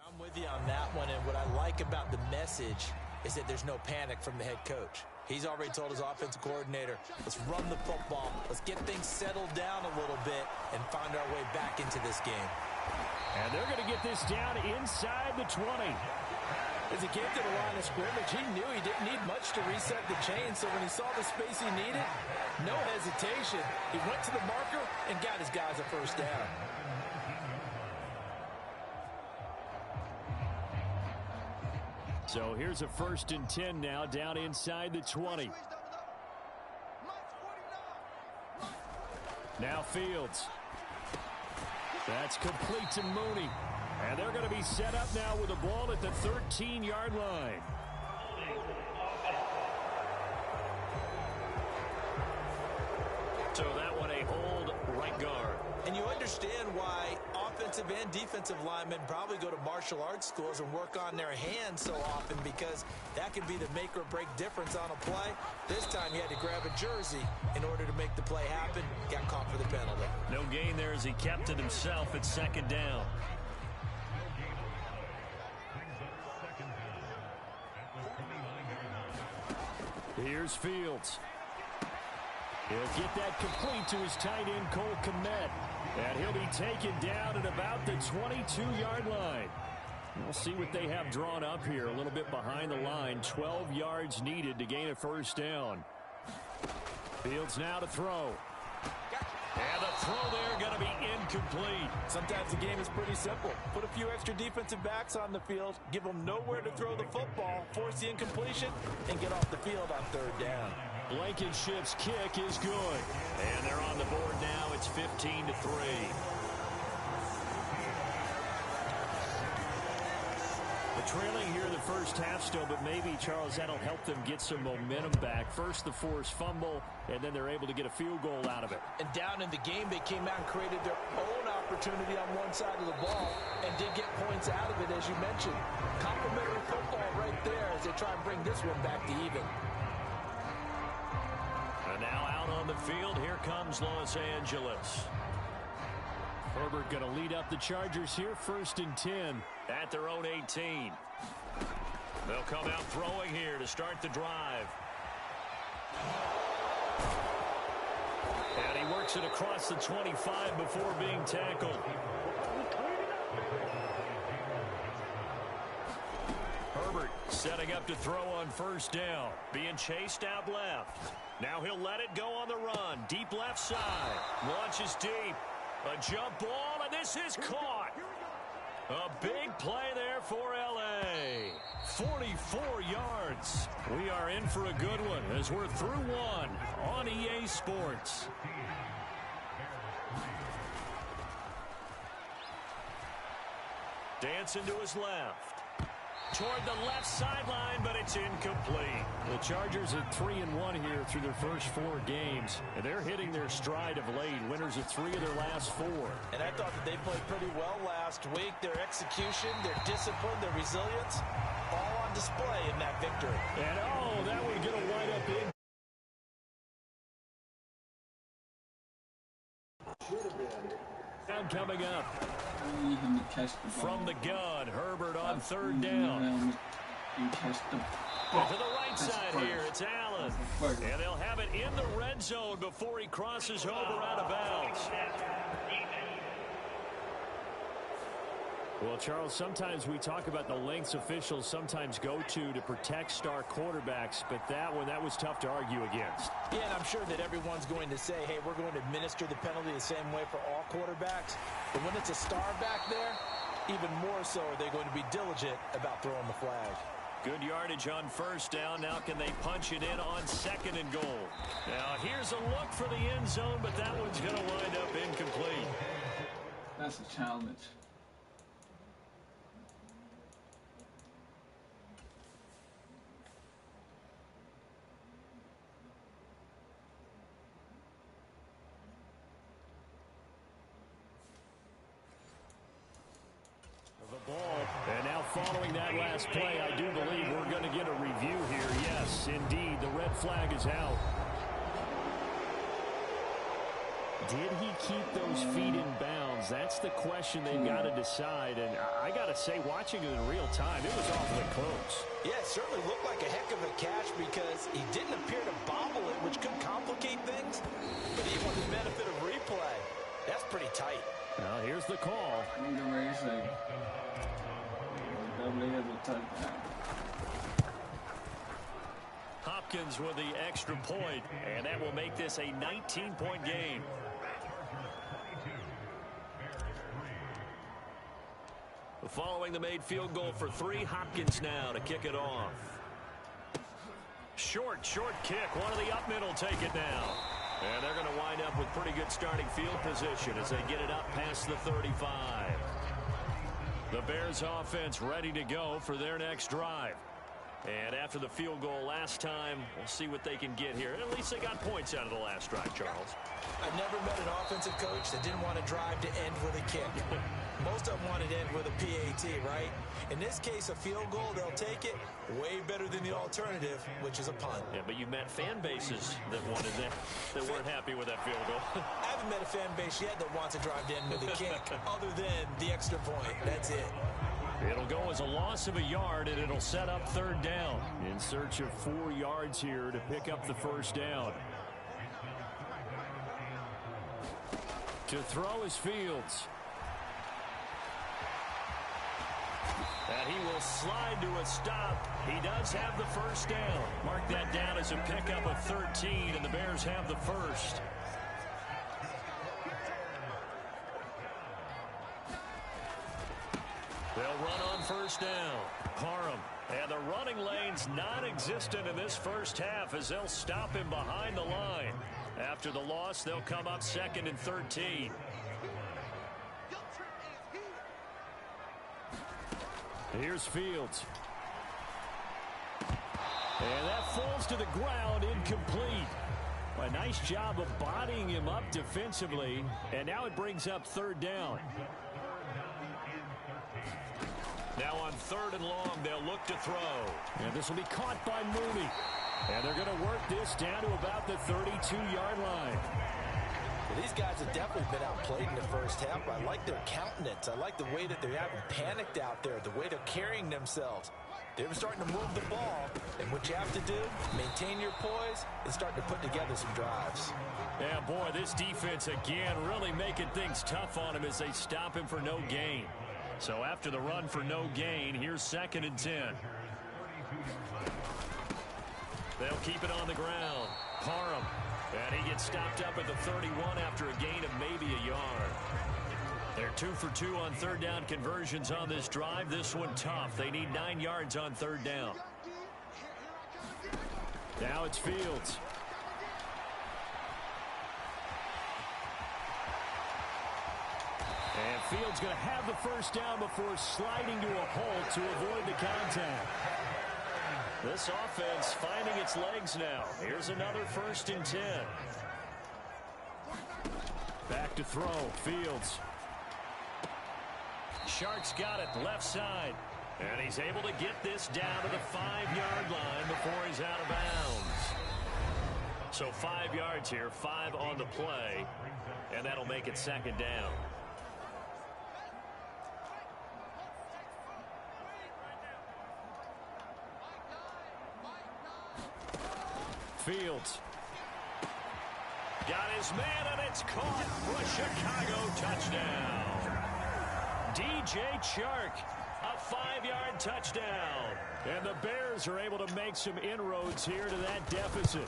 I'm with you on that one, and what I like about the message is that there's no panic from the head coach. He's already told his offensive coordinator, let's run the football, let's get things settled down a little bit and find our way back into this game. And they're going to get this down inside the 20. As he came to the line of scrimmage, he knew he didn't need much to reset the chain, so when he saw the space he needed, no hesitation. He went to the marker and got his guys a first down. So here's a 1st and 10 now, down inside the 20. Now Fields. That's complete to Mooney. And they're going to be set up now with the ball at the 13-yard line. So that one a hold right guard. And you understand why offensive and defensive linemen probably go to martial arts schools and work on their hands so often, because that can be the make or break difference on a play. This time he had to grab a jersey in order to make the play happen. Got caught for the penalty. No gain there as he kept it himself at 2nd down. Here's Fields. He'll get that complete to his tight end, Cole Kmet. And he'll be taken down at about the 22-yard line. We'll see what they have drawn up here. A little bit behind the line. 12 yards needed to gain a first down. Fields now to throw. And the throw there going to be incomplete. Sometimes the game is pretty simple. Put a few extra defensive backs on the field, give them nowhere to throw the football, force the incompletion, and get off the field on 3rd down. Blankenship's kick is good. And they're on the board now. It's 15-3. Trailing here the first half still, but maybe, Charles, that'll help them get some momentum back. First the forced fumble, and then they're able to get a field goal out of it. And down in the game, they came out and created their own opportunity on one side of the ball and did get points out of it, as you mentioned. Complimentary football right there as they try and bring this one back to even. And now out on the field, here comes Los Angeles. Herbert going to lead up the Chargers here, 1st and 10 at their own 18. They'll come out throwing here to start the drive. And he works it across the 25 before being tackled. Herbert setting up to throw on 1st down. Being chased out left. Now he'll let it go on the run. Deep left side. Launches deep. A jump ball, and this is caught. A big play there for L.A. 44 yards. We are in for a good one as we're through one on EA Sports. Dancing to his left. Toward the left sideline, but it's incomplete. The Chargers are 3-1 here through their first 4 games, and they're hitting their stride of late. Winners of 3 of their last 4. And I thought that they played pretty well last week. Their execution, their discipline, their resilience, all on display in that victory. And that would get a wide up in. Coming up from the gun, Herbert on 3rd down. To the right side here, it's Allen. And they'll have it in the red zone before he crosses over out of bounds. Well, Charles, sometimes we talk about the lengths officials sometimes go to protect star quarterbacks, but that was tough to argue against. Yeah, and I'm sure that everyone's going to say, hey, we're going to administer the penalty the same way for all quarterbacks. But when it's a star back there, even more so are they going to be diligent about throwing the flag. Good yardage on first down. Now can they punch it in on second and goal? Now here's a look for the end zone, but that one's going to wind up incomplete. That's a challenge. The ball. And now following that last play, I do believe we're going to get a review here. Yes, indeed, the red flag is out. Did he keep those feet in bounds? That's the question they've got to decide. And I got to say, watching it in real time, it was awfully close. Yeah, it certainly looked like a heck of a catch because he didn't appear to bobble it, which could complicate things. But even with the benefit of replay, that's pretty tight. Now, here's the call. Hopkins with the extra point, and that will make this a 19-point game. Following the made field goal for 3, Hopkins now to kick it off. Short kick. One of the up middle take it now. And they're going to wind up with pretty good starting field position as they get it up past the 35. The Bears offense ready to go for their next drive. And after the field goal last time, we'll see what they can get here. At least they got points out of the last drive, Charles. I've never met an offensive coach that didn't want to drive to end with a kick. Most of them wanted to end with a PAT, right? In this case, a field goal, they'll take it way better than the alternative, which is a punt. Yeah, but you met fan bases that wanted that weren't happy with that field goal. I haven't met a fan base yet that wants to drive to end with a kick other than the extra point. That's it. It'll go as a loss of a yard, and it'll set up third down. In search of 4 yards here to pick up the first down. To throw is Fields. And he will slide to a stop. He does have the first down. Mark that down as a pickup of 13, and the Bears have the first. They'll run on first down. Parham. And the running lane's non-existent in this first half as they'll stop him behind the line. After the loss, they'll come up 2nd and 13. Here's Fields. And that falls to the ground, incomplete. A nice job of bodying him up defensively. And now it brings up third down. Now on 3rd and long, they'll look to throw. And this will be caught by Mooney. And they're going to work this down to about the 32-yard line. Well, these guys have definitely been outplayed in the first half. I like their countenance. I like the way that they're having panicked out there, the way they're carrying themselves. They're starting to move the ball. And what you have to do, maintain your poise and start to put together some drives. Yeah, boy, this defense again really making things tough on him as they stop him for no gain. So after the run for no gain, here's 2nd and 10. They'll keep it on the ground. Parham. And he gets stopped up at the 31 after a gain of maybe a yard. They're 2 for 2 on third down conversions on this drive. This one tough. They need 9 yards on third down. Now it's Fields. And Fields going to have the first down before sliding to a halt to avoid the contact. This offense finding its legs now. Here's another 1st and 10. Back to throw. Fields. Sharks got it left side. And he's able to get this down to the 5-yard line before he's out of bounds. So 5 yards here, 5 on the play. And that'll make it 2nd down. Fields. Got his man, and it's caught for a Chicago touchdown. DJ Chark, a 5-yard touchdown. And the Bears are able to make some inroads here to that deficit.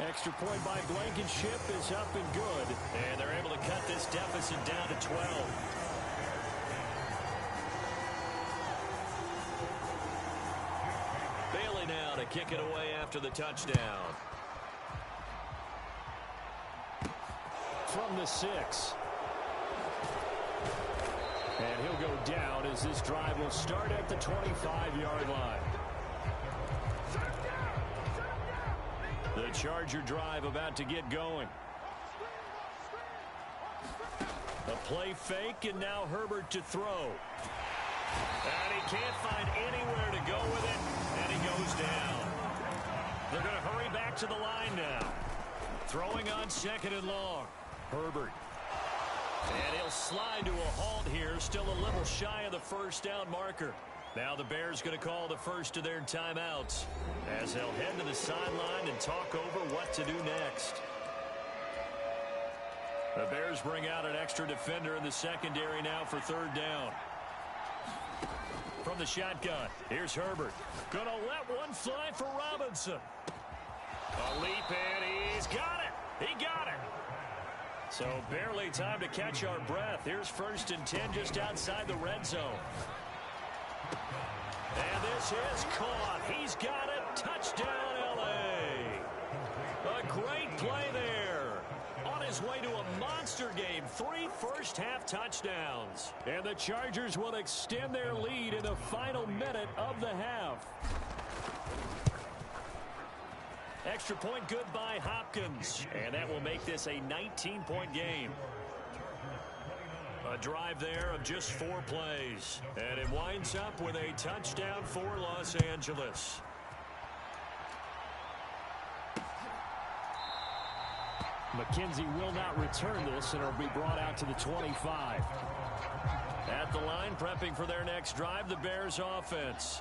Extra point by Blankenship is up and good. And they're able to cut this deficit down to 12. Bailey now to kick it away after the touchdown. From the 6. And he'll go down as this drive will start at the 25-yard line. The Charger drive about to get going. A play fake, and now Herbert to throw. And he can't find anywhere to go with it, and he goes down. They're going to hurry back to the line now. Throwing on 2nd and long. Herbert. And he'll slide to a halt here, still a little shy of the first down marker. Now the Bears going to call the first of their timeouts as they'll head to the sideline and talk over what to do next. The Bears bring out an extra defender in the secondary now for 3rd down. From the shotgun, here's Herbert. Going to let one fly for Robinson. A leap in, he's got it. He got it. So barely time to catch our breath. Here's 1st and 10 just outside the red zone. And this is caught. He's got it. Touchdown, L.A. A great play there. On his way to a monster game. 3 first-half touchdowns. And the Chargers will extend their lead in the final minute of the half. Extra point good by Hopkins. And that will make this a 19-point game. A drive there of just 4 plays. And it winds up with a touchdown for Los Angeles. McKenzie will not return this, and it'll be brought out to the 25. At the line, prepping for their next drive, the Bears offense.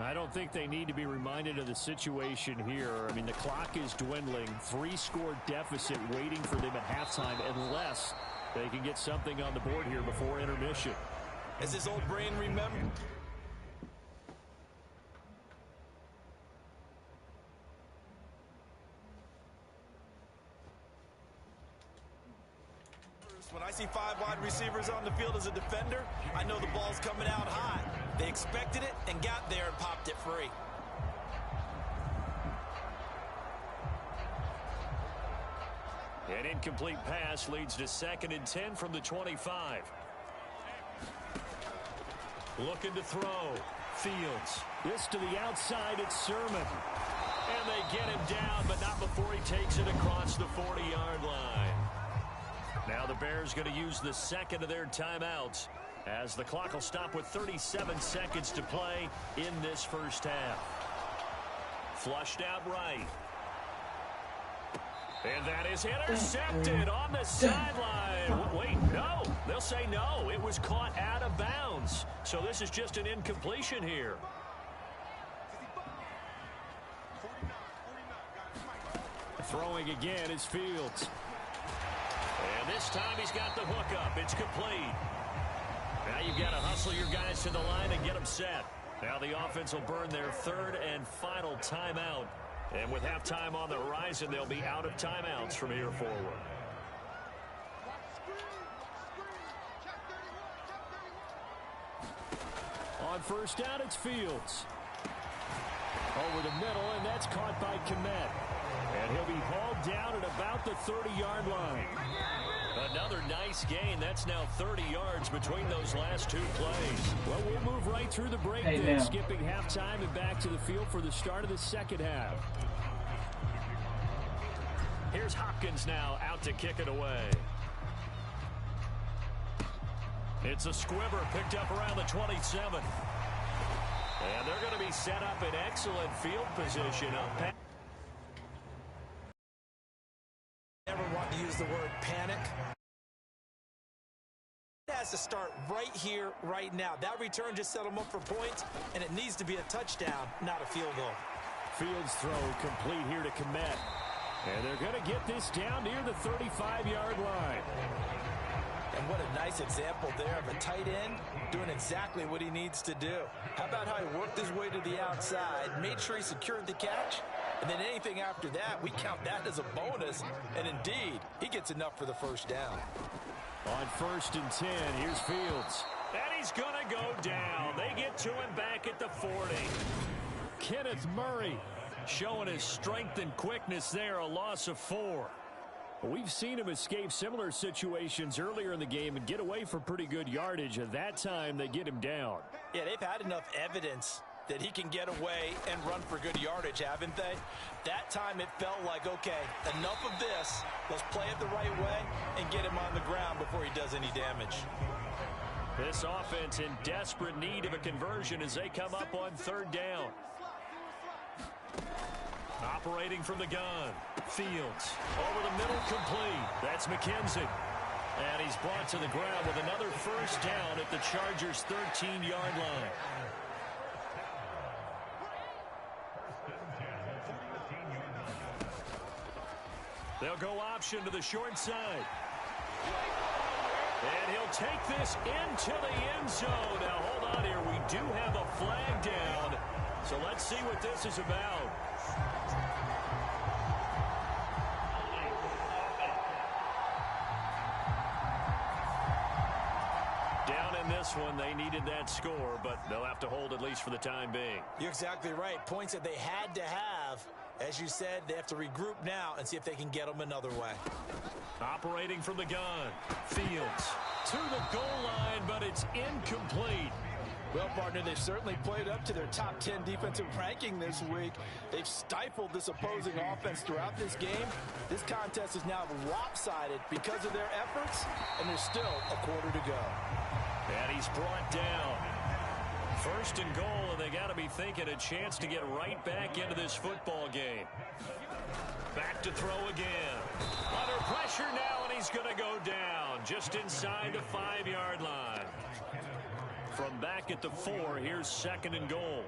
I don't think they need to be reminded of the situation here. I mean, the clock is dwindling. 3-score deficit waiting for them at halftime unless they can get something on the board here before intermission. As his old brain remembered. When I see 5 wide receivers on the field as a defender, I know the ball's coming out high. They expected it and got there and popped it free. An incomplete pass leads to 2nd and 10 from the 25. Looking to throw. Fields. This to the outside. It's Sermon. And they get him down, but not before he takes it across the 40-yard line. Now the Bears going to use the 2nd of their timeouts as the clock will stop with 37 seconds to play in this first half. Flushed out right. And that is intercepted on the sideline. Wait, no. They'll say no. It was caught out of bounds. So this is just an incompletion here. Throwing again is Fields. And this time he's got the hook up. It's complete. Now you've got to hustle your guys to the line and get them set. Now the offense will burn their 3rd and final timeout. And with halftime on the horizon, they'll be out of timeouts from here forward. On 1st down, it's Fields. Over the middle, and that's caught by Kmet. And he'll be hauled down at about the 30-yard line. Another nice gain. That's now 30 yards between those last 2 plays. Well, we'll move right through the break then, skipping halftime and back to the field for the start of the second half. Here's Hopkins now out to kick it away. It's a squibber picked up around the 27. And they're going to be set up in excellent field position. Never want to use the word panic. It has to start right here, right now. That return just set them up for points, and it needs to be a touchdown, not a field goal. Fields throw complete here to Kmet. And they're going to get this down near the 35-yard line. And what a nice example there of a tight end doing exactly what he needs to do. How about how he worked his way to the outside, made sure he secured the catch, and then anything after that, we count that as a bonus. And indeed, he gets enough for the first down. On 1st and 10, here's Fields. And he's going to go down. They get to him back at the 40. Kenneth Murray showing his strength and quickness there, a loss of 4. We've seen him escape similar situations earlier in the game and get away for pretty good yardage. At that time, they get him down. Yeah, they've had enough evidence that he can get away and run for good yardage, haven't they? That time it felt like, okay, enough of this. Let's play it the right way and get him on the ground before he does any damage. This offense in desperate need of a conversion as they come up on 3rd down. Operating from the gun. Fields over the middle, complete. That's McKenzie. And he's brought to the ground with another first down at the Chargers' 13-yard line. They'll go option to the short side. And he'll take this into the end zone. Now, hold on here. We do have a flag down. So let's see what this is about. Down in this one, they needed that score, but they'll have to hold at least for the time being. You're exactly right. Points that they had to have. As you said, they have to regroup now and see if they can get them another way. Operating from the gun. Fields to the goal line, but it's incomplete. Well, partner, they've certainly played up to their top 10 defensive ranking this week. They've stifled this opposing offense throughout this game. This contest is now lopsided because of their efforts, and there's still a quarter to go. And he's brought down. 1st and goal, and they got to be thinking a chance to get right back into this football game. Back to throw again. Under pressure now, and he's going to go down just inside the 5-yard line. From back at the 4, here's 2nd and goal.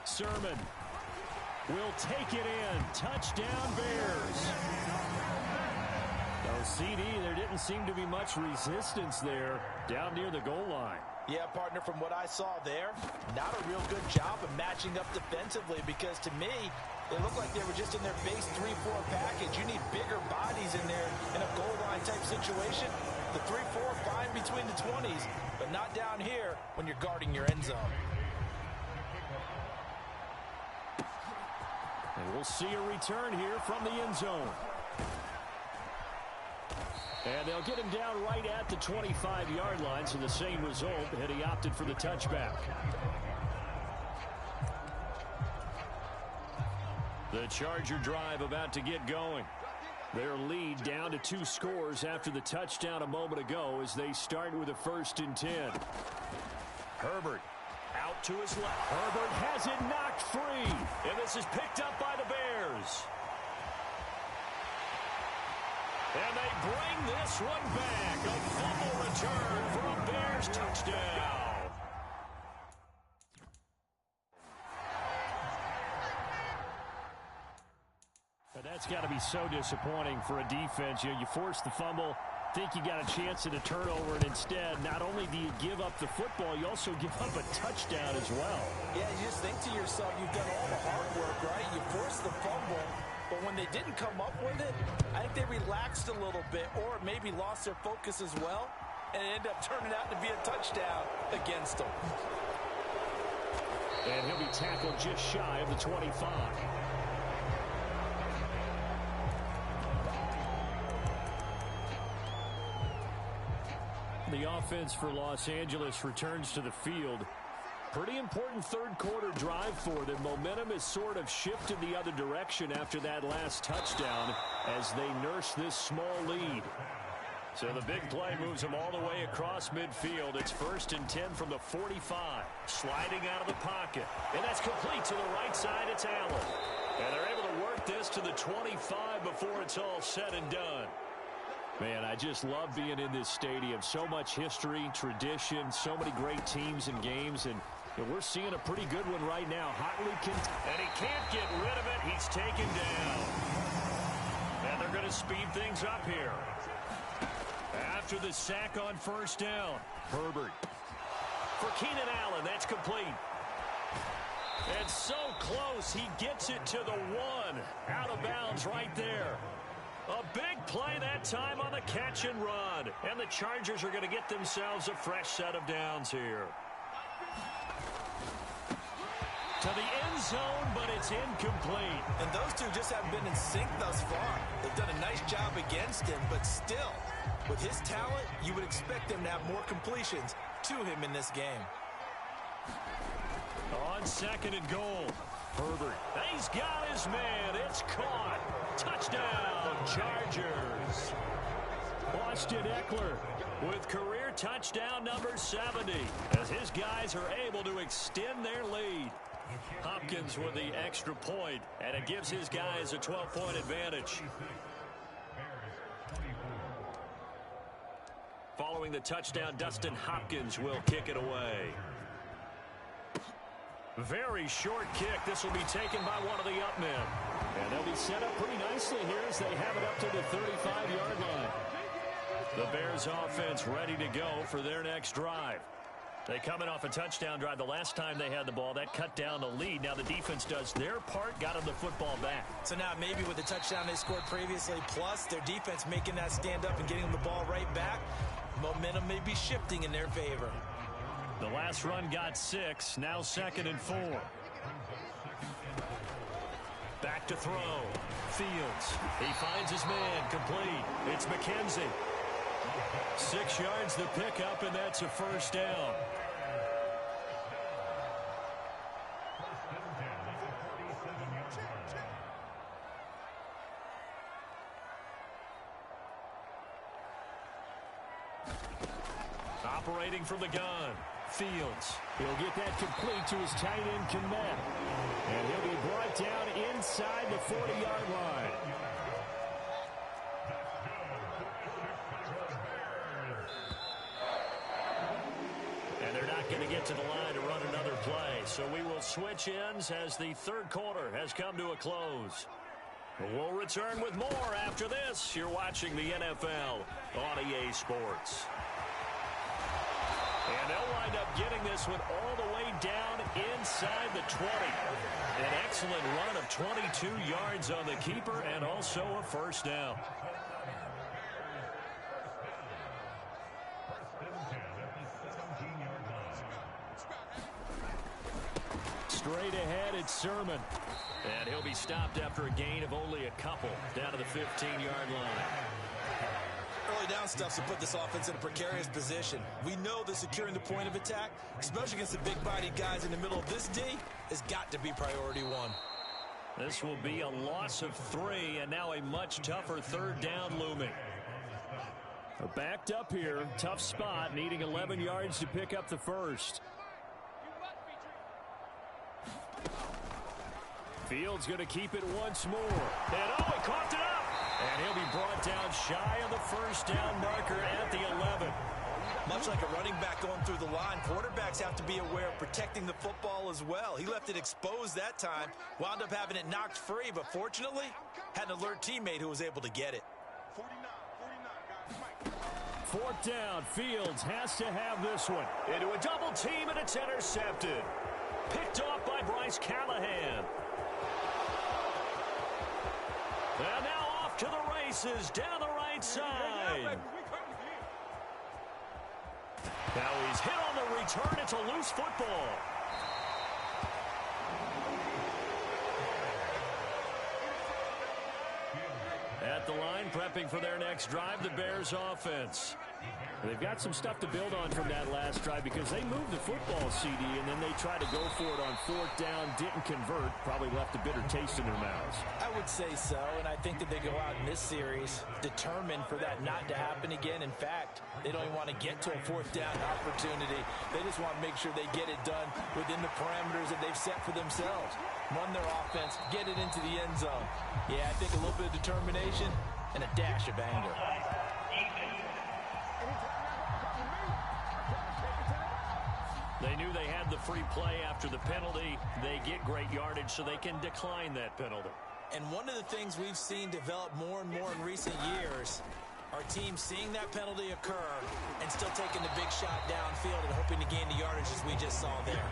Sermon will take it in. Touchdown, Bears. No CD, there didn't seem to be much resistance there down near the goal line. Yeah, partner, from what I saw there, not a real good job of matching up defensively because to me, they look like they were just in their base 3-4 package. You need bigger bodies in there in a goal line type situation. The 3-4 fine between the 20s, but not down here when you're guarding your end zone. And we'll see a return here from the end zone. And they'll get him down right at the 25-yard line, so the same result, and he opted for the touchback. The Charger drive about to get going. Their lead down to 2 scores after the touchdown a moment ago as they start with a 1st and 10. Herbert out to his left. Herbert has it knocked free, and this is picked up by the Bears. And they bring this one back. A fumble return for a Bears touchdown. But that's got to be so disappointing for a defense. You force the fumble, think you got a chance at a turnover, and instead, not only do you give up the football, you also give up a touchdown as well. Yeah, you just think to yourself, you've done all the hard work, right? You force the fumble. But when they didn't come up with it, I think they relaxed a little bit or maybe lost their focus as well, and it ended up turning out to be a touchdown against them. And he'll be tackled just shy of the 25. The offense for Los Angeles returns to the field. Pretty important 3rd quarter drive for them. Momentum has sort of shifted the other direction after that last touchdown as they nurse this small lead. So the big play moves them all the way across midfield. It's 1st and 10 from the 45. Sliding out of the pocket. And that's complete to the right side. It's Allen. And they're able to work this to the 25 before it's all said and done. Man, I just love being in this stadium. So much history, tradition, so many great teams and games, and we're seeing a pretty good one right now. Hotly and he can't get rid of it. He's taken down. going to speed things up here. After the sack on first down, Herbert. For Keenan Allen, that's complete. And so close, he gets it to the 1. Out of bounds right there. A big play that time on the catch and run. And the Chargers are going to get themselves a fresh set of downs here. To the end zone, but it's incomplete. And those two just haven't been in sync thus far. They've done a nice job against him, but still, with his talent, you would expect him to have more completions to him in this game. On second and goal, Herbert. He's got his man. It's caught. Touchdown, Chargers. Austin Eckler with career touchdown number 70 as his guys are able to extend their lead. Hopkins with the extra point, and it gives his guys a 12-point advantage. Following the touchdown, Dustin Hopkins will kick it away. Very short kick. This will be taken by one of the up men. And they'll be set up pretty nicely here as they have it up to the 35-yard line. The Bears offense ready to go for their next drive. They come in off a touchdown drive the last time they had the ball. That cut down the lead. Now the defense does their part, got them the football back. So now maybe with the touchdown they scored previously, plus their defense making that stand up and getting them the ball right back, momentum may be shifting in their favor. The last run got 6. Now 2nd and 4. Back to throw. Fields. He finds his man. Complete. It's McKenzie. 6 yards the pickup, and that's a first down. Operating from the gun. Fields. He'll get that complete to his tight end, Kmet. And he'll be brought down inside the 40-yard line. And they're not going to get to the line to run another play. So we will switch ends as the third quarter has come to a close. We'll return with more after this. You're watching the NFL on EA Sports. And they'll wind up getting this one all the way down inside the 20. An excellent run of 22 yards on the keeper and also a first down. Straight ahead, it's Sermon. And he'll be stopped after a gain of only a couple down to the 15-yard line. Early down stuff to put this offense in a precarious position. We know that securing the point of attack, especially against the big-bodied guys in the middle of this D, has got to be priority 1. This will be a loss of 3, and now a much tougher third down looming. Backed up here, tough spot, needing 11 yards to pick up the first. Fields going to keep it once more. And oh, he coughed it up. And he'll be brought down shy of the first down marker at the 11. Much like a running back going through the line, quarterbacks have to be aware of protecting the football as well. He left it exposed that time, wound up having it knocked free, but fortunately, had an alert teammate who was able to get it. 4th down, Fields has to have this one. Into a double team, and it's intercepted. Picked off by Bryce Callahan. And now off to the races down the right side. Now he's hit on the return. It's a loose football. At the line, prepping for their next drive, the Bears offense. They've got some stuff to build on from that last drive because they moved the football, CD, and then they tried to go for it on 4th down, didn't convert, probably left a bitter taste in their mouths. I would say so, and I think that they go out in this series determined for that not to happen again. In fact, they don't even want to get to a 4th down opportunity. They just want to make sure they get it done within the parameters that they've set for themselves. Run their offense, get it into the end zone. Yeah, I think a little bit of determination and a dash of anger. They knew they had the free play after the penalty. They get great yardage, so they can decline that penalty. And one of the things we've seen develop more and more in recent years are teams seeing that penalty occur and still taking the big shot downfield and hoping to gain the yardage as we just saw there.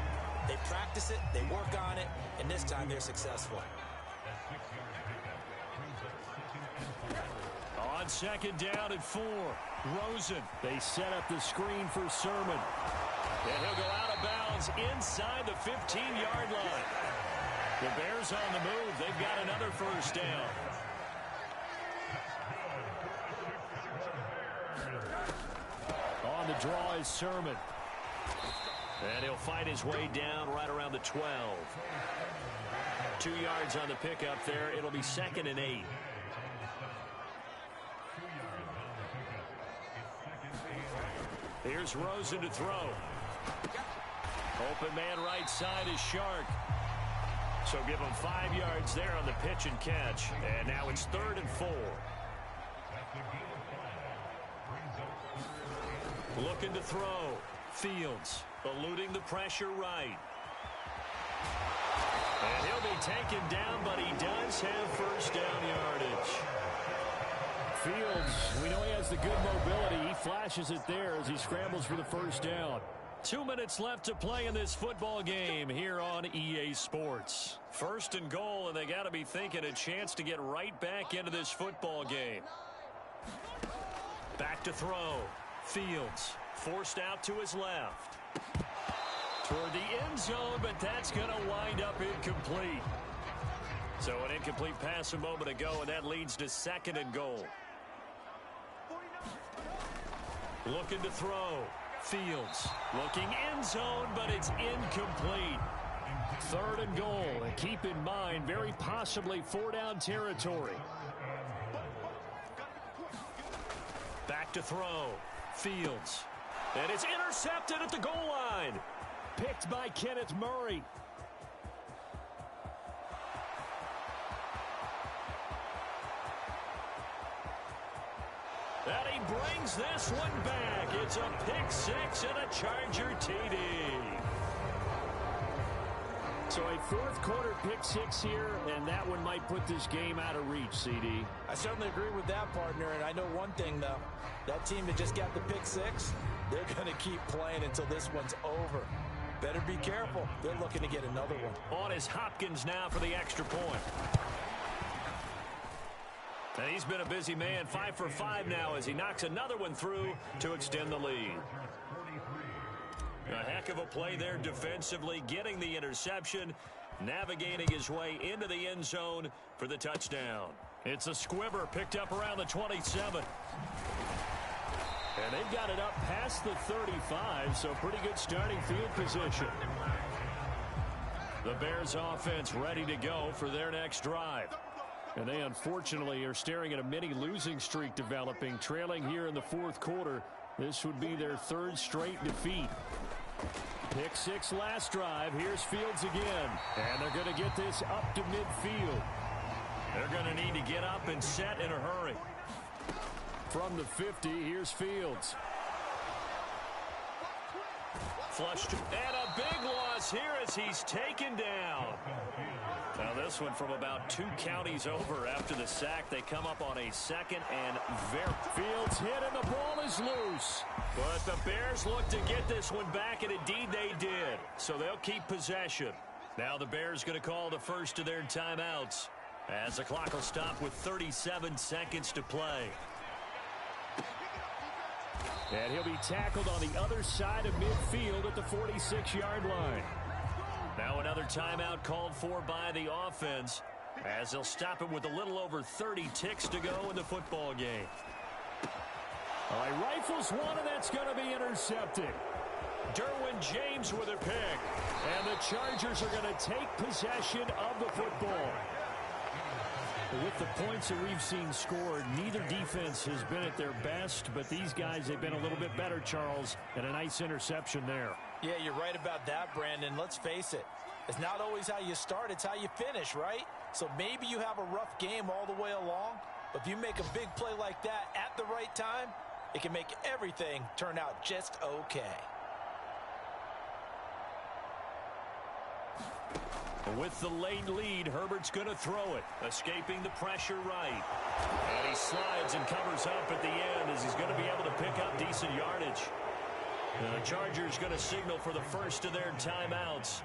They practice it, they work on it, and this time they're successful. On second down and 4, Rosen. They set up the screen for Sermon. And he'll go out of bounds inside the 15-yard line. The Bears on the move. They've got another first down. On the draw is Sermon. And he'll fight his way down right around the 12. 2 yards on the pickup there. It'll be 2nd and 8. Here's Rosen to throw. Open man right side is Shark. So give him 5 yards there on the pitch and catch. And now it's 3rd and 4. Looking to throw. Fields eluding the pressure right. And he'll be taken down, but he does have first down yardage. Fields, we know he has the good mobility. He flashes it there as he scrambles for the first down. 2 minutes left to play in this football game here on EA Sports. 1st and goal, and they got to be thinking a chance to get right back into this football game. Back to throw. Fields forced out to his left. Toward the end zone, but that's going to wind up incomplete. So an incomplete pass a moment ago, and that leads to 2nd and goal. Looking to throw. Fields looking end zone, but it's incomplete. 3rd and goal. And keep in mind, very possibly 4-down territory. Back to throw. Fields. And it's intercepted at the goal line. Picked by Kenneth Murray. And he brings this one back. It's a pick-6 and a Charger TD. So a 4th quarter pick-6 here, and that one might put this game out of reach, CD. I certainly agree with that, partner, and I know one thing, though. That team that just got the pick-6, they're going to keep playing until this one's over. Better be careful. They're looking to get another one. On is Hopkins now for the extra point. And he's been a busy man, 5 for 5 now as he knocks another one through to extend the lead. A heck of a play there defensively, getting the interception, navigating his way into the end zone for the touchdown. It's a squibber picked up around the 27. And they've got it up past the 35, so pretty good starting field position. The Bears offense ready to go for their next drive. And they unfortunately are staring at a mini losing streak developing, trailing here in the 4th quarter. This would be their 3rd straight defeat. Pick 6 last drive. Here's Fields again. And they're going to get this up to midfield. They're going to need to get up and set in a hurry. From the 50, here's Fields. Flushed. And a big loss here as he's taken down. Now this one from about 2 counties over after the sack. They come up on a 2nd and Fields hit and the ball is loose. But the Bears look to get this one back, and indeed they did. So they'll keep possession. Now the Bears going to call the first of their timeouts as the clock will stop with 37 seconds to play. And he'll be tackled on the other side of midfield at the 46-yard line. Now another timeout called for by the offense as they'll stop it with a little over 30 ticks to go in the football game. All right, rifles one, and that's going to be intercepted. Derwin James with a pick. And the Chargers are going to take possession of the football. With the points that we've seen scored, neither defense has been at their best, but these guys have been a little bit better, Charles, and a nice interception there. Yeah, you're right about that, Brandon. Let's face it. It's not always how you start, it's how you finish, right? So maybe you have a rough game all the way along, but if you make a big play like that at the right time, it can make everything turn out just okay. With the late lead, Herbert's going to throw it, escaping the pressure right. And he slides and covers up at the end as he's going to be able to pick up decent yardage. The Chargers going to signal for the first of their timeouts.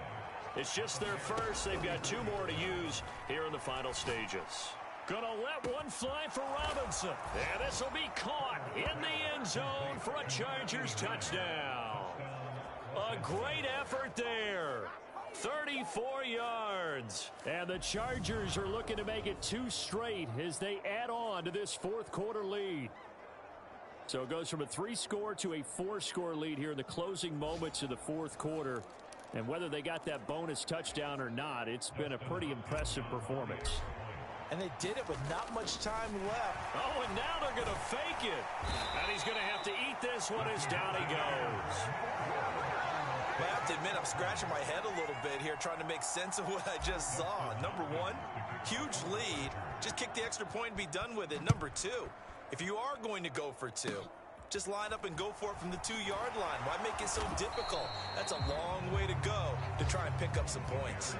It's just their first. They've got 2 more to use here in the final stages. Gonna let one fly for Robinson. And this will be caught in the end zone for a Chargers touchdown. A great effort there. 34 yards. And the Chargers are looking to make it 2 straight as they add on to this fourth quarter lead. So it goes from a 3-score to a 4-score lead here in the closing moments of the fourth quarter. And whether they got that bonus touchdown or not, it's been a pretty impressive performance. And they did it with not much time left. Oh, and now they're going to fake it. And he's going to have to eat this one as down he goes. Well, I have to admit, I'm scratching my head a little bit here trying to make sense of what I just saw. Number 1, huge lead. Just kick the extra point and be done with it. Number 2, if you are going to go for 2, just line up and go for it from the 2-yard line. Why make it so difficult? That's a long way to go to try and pick up some points.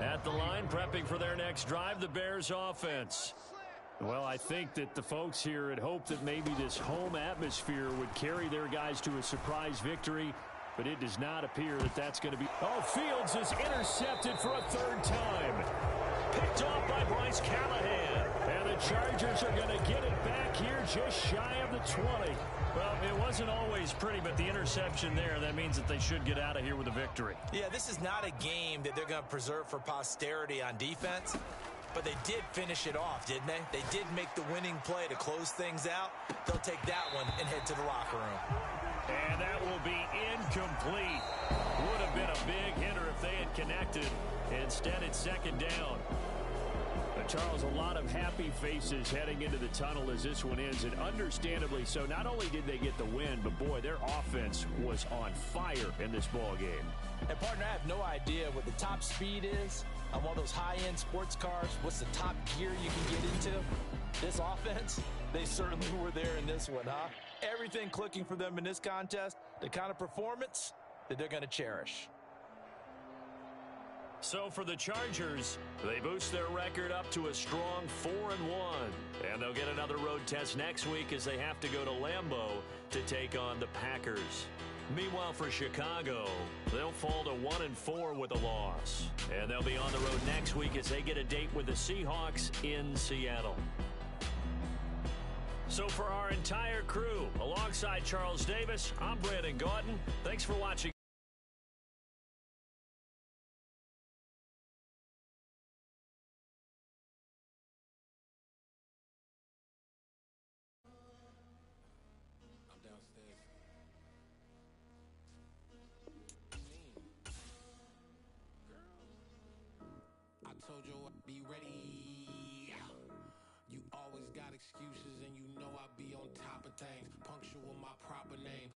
At the line, prepping for their next drive, the Bears offense. Well, I think that the folks here had hoped that maybe this home atmosphere would carry their guys to a surprise victory, but it does not appear that that's going to be. Oh, Fields is intercepted for a 3rd time. Picked off by Bryce Callahan. And the Chargers are going to get it back here just shy of the 20. Well, it wasn't always pretty, but the interception there, that means that they should get out of here with a victory. Yeah, this is not a game that they're going to preserve for posterity on defense. But they did finish it off, didn't they? They did make the winning play to close things out. They'll take that one and head to the locker room. And that will be incomplete. Would have been a big hitter if they had connected. Instead, it's 2nd down. Charles, a lot of happy faces heading into the tunnel as this one ends, and understandably so. Not only did they get the win, but boy, their offense was on fire in this ball game. And partner, I have no idea what the top speed is on one of those high-end sports cars. What's the top gear you can get into? This offense, they certainly were there in this one, huh? Everything clicking for them in this contest, the kind of performance that they're going to cherish. So for the Chargers, they boost their record up to a strong 4-1. And they'll get another road test next week as they have to go to Lambeau to take on the Packers. Meanwhile, for Chicago, they'll fall to 1-4 with a loss. And they'll be on the road next week as they get a date with the Seahawks in Seattle. So for our entire crew, alongside Charles Davis, I'm Brandon Gaudin. Thanks for watching. Told you I'd be ready. You always got excuses and you know I be on top of things. Punctual my proper name.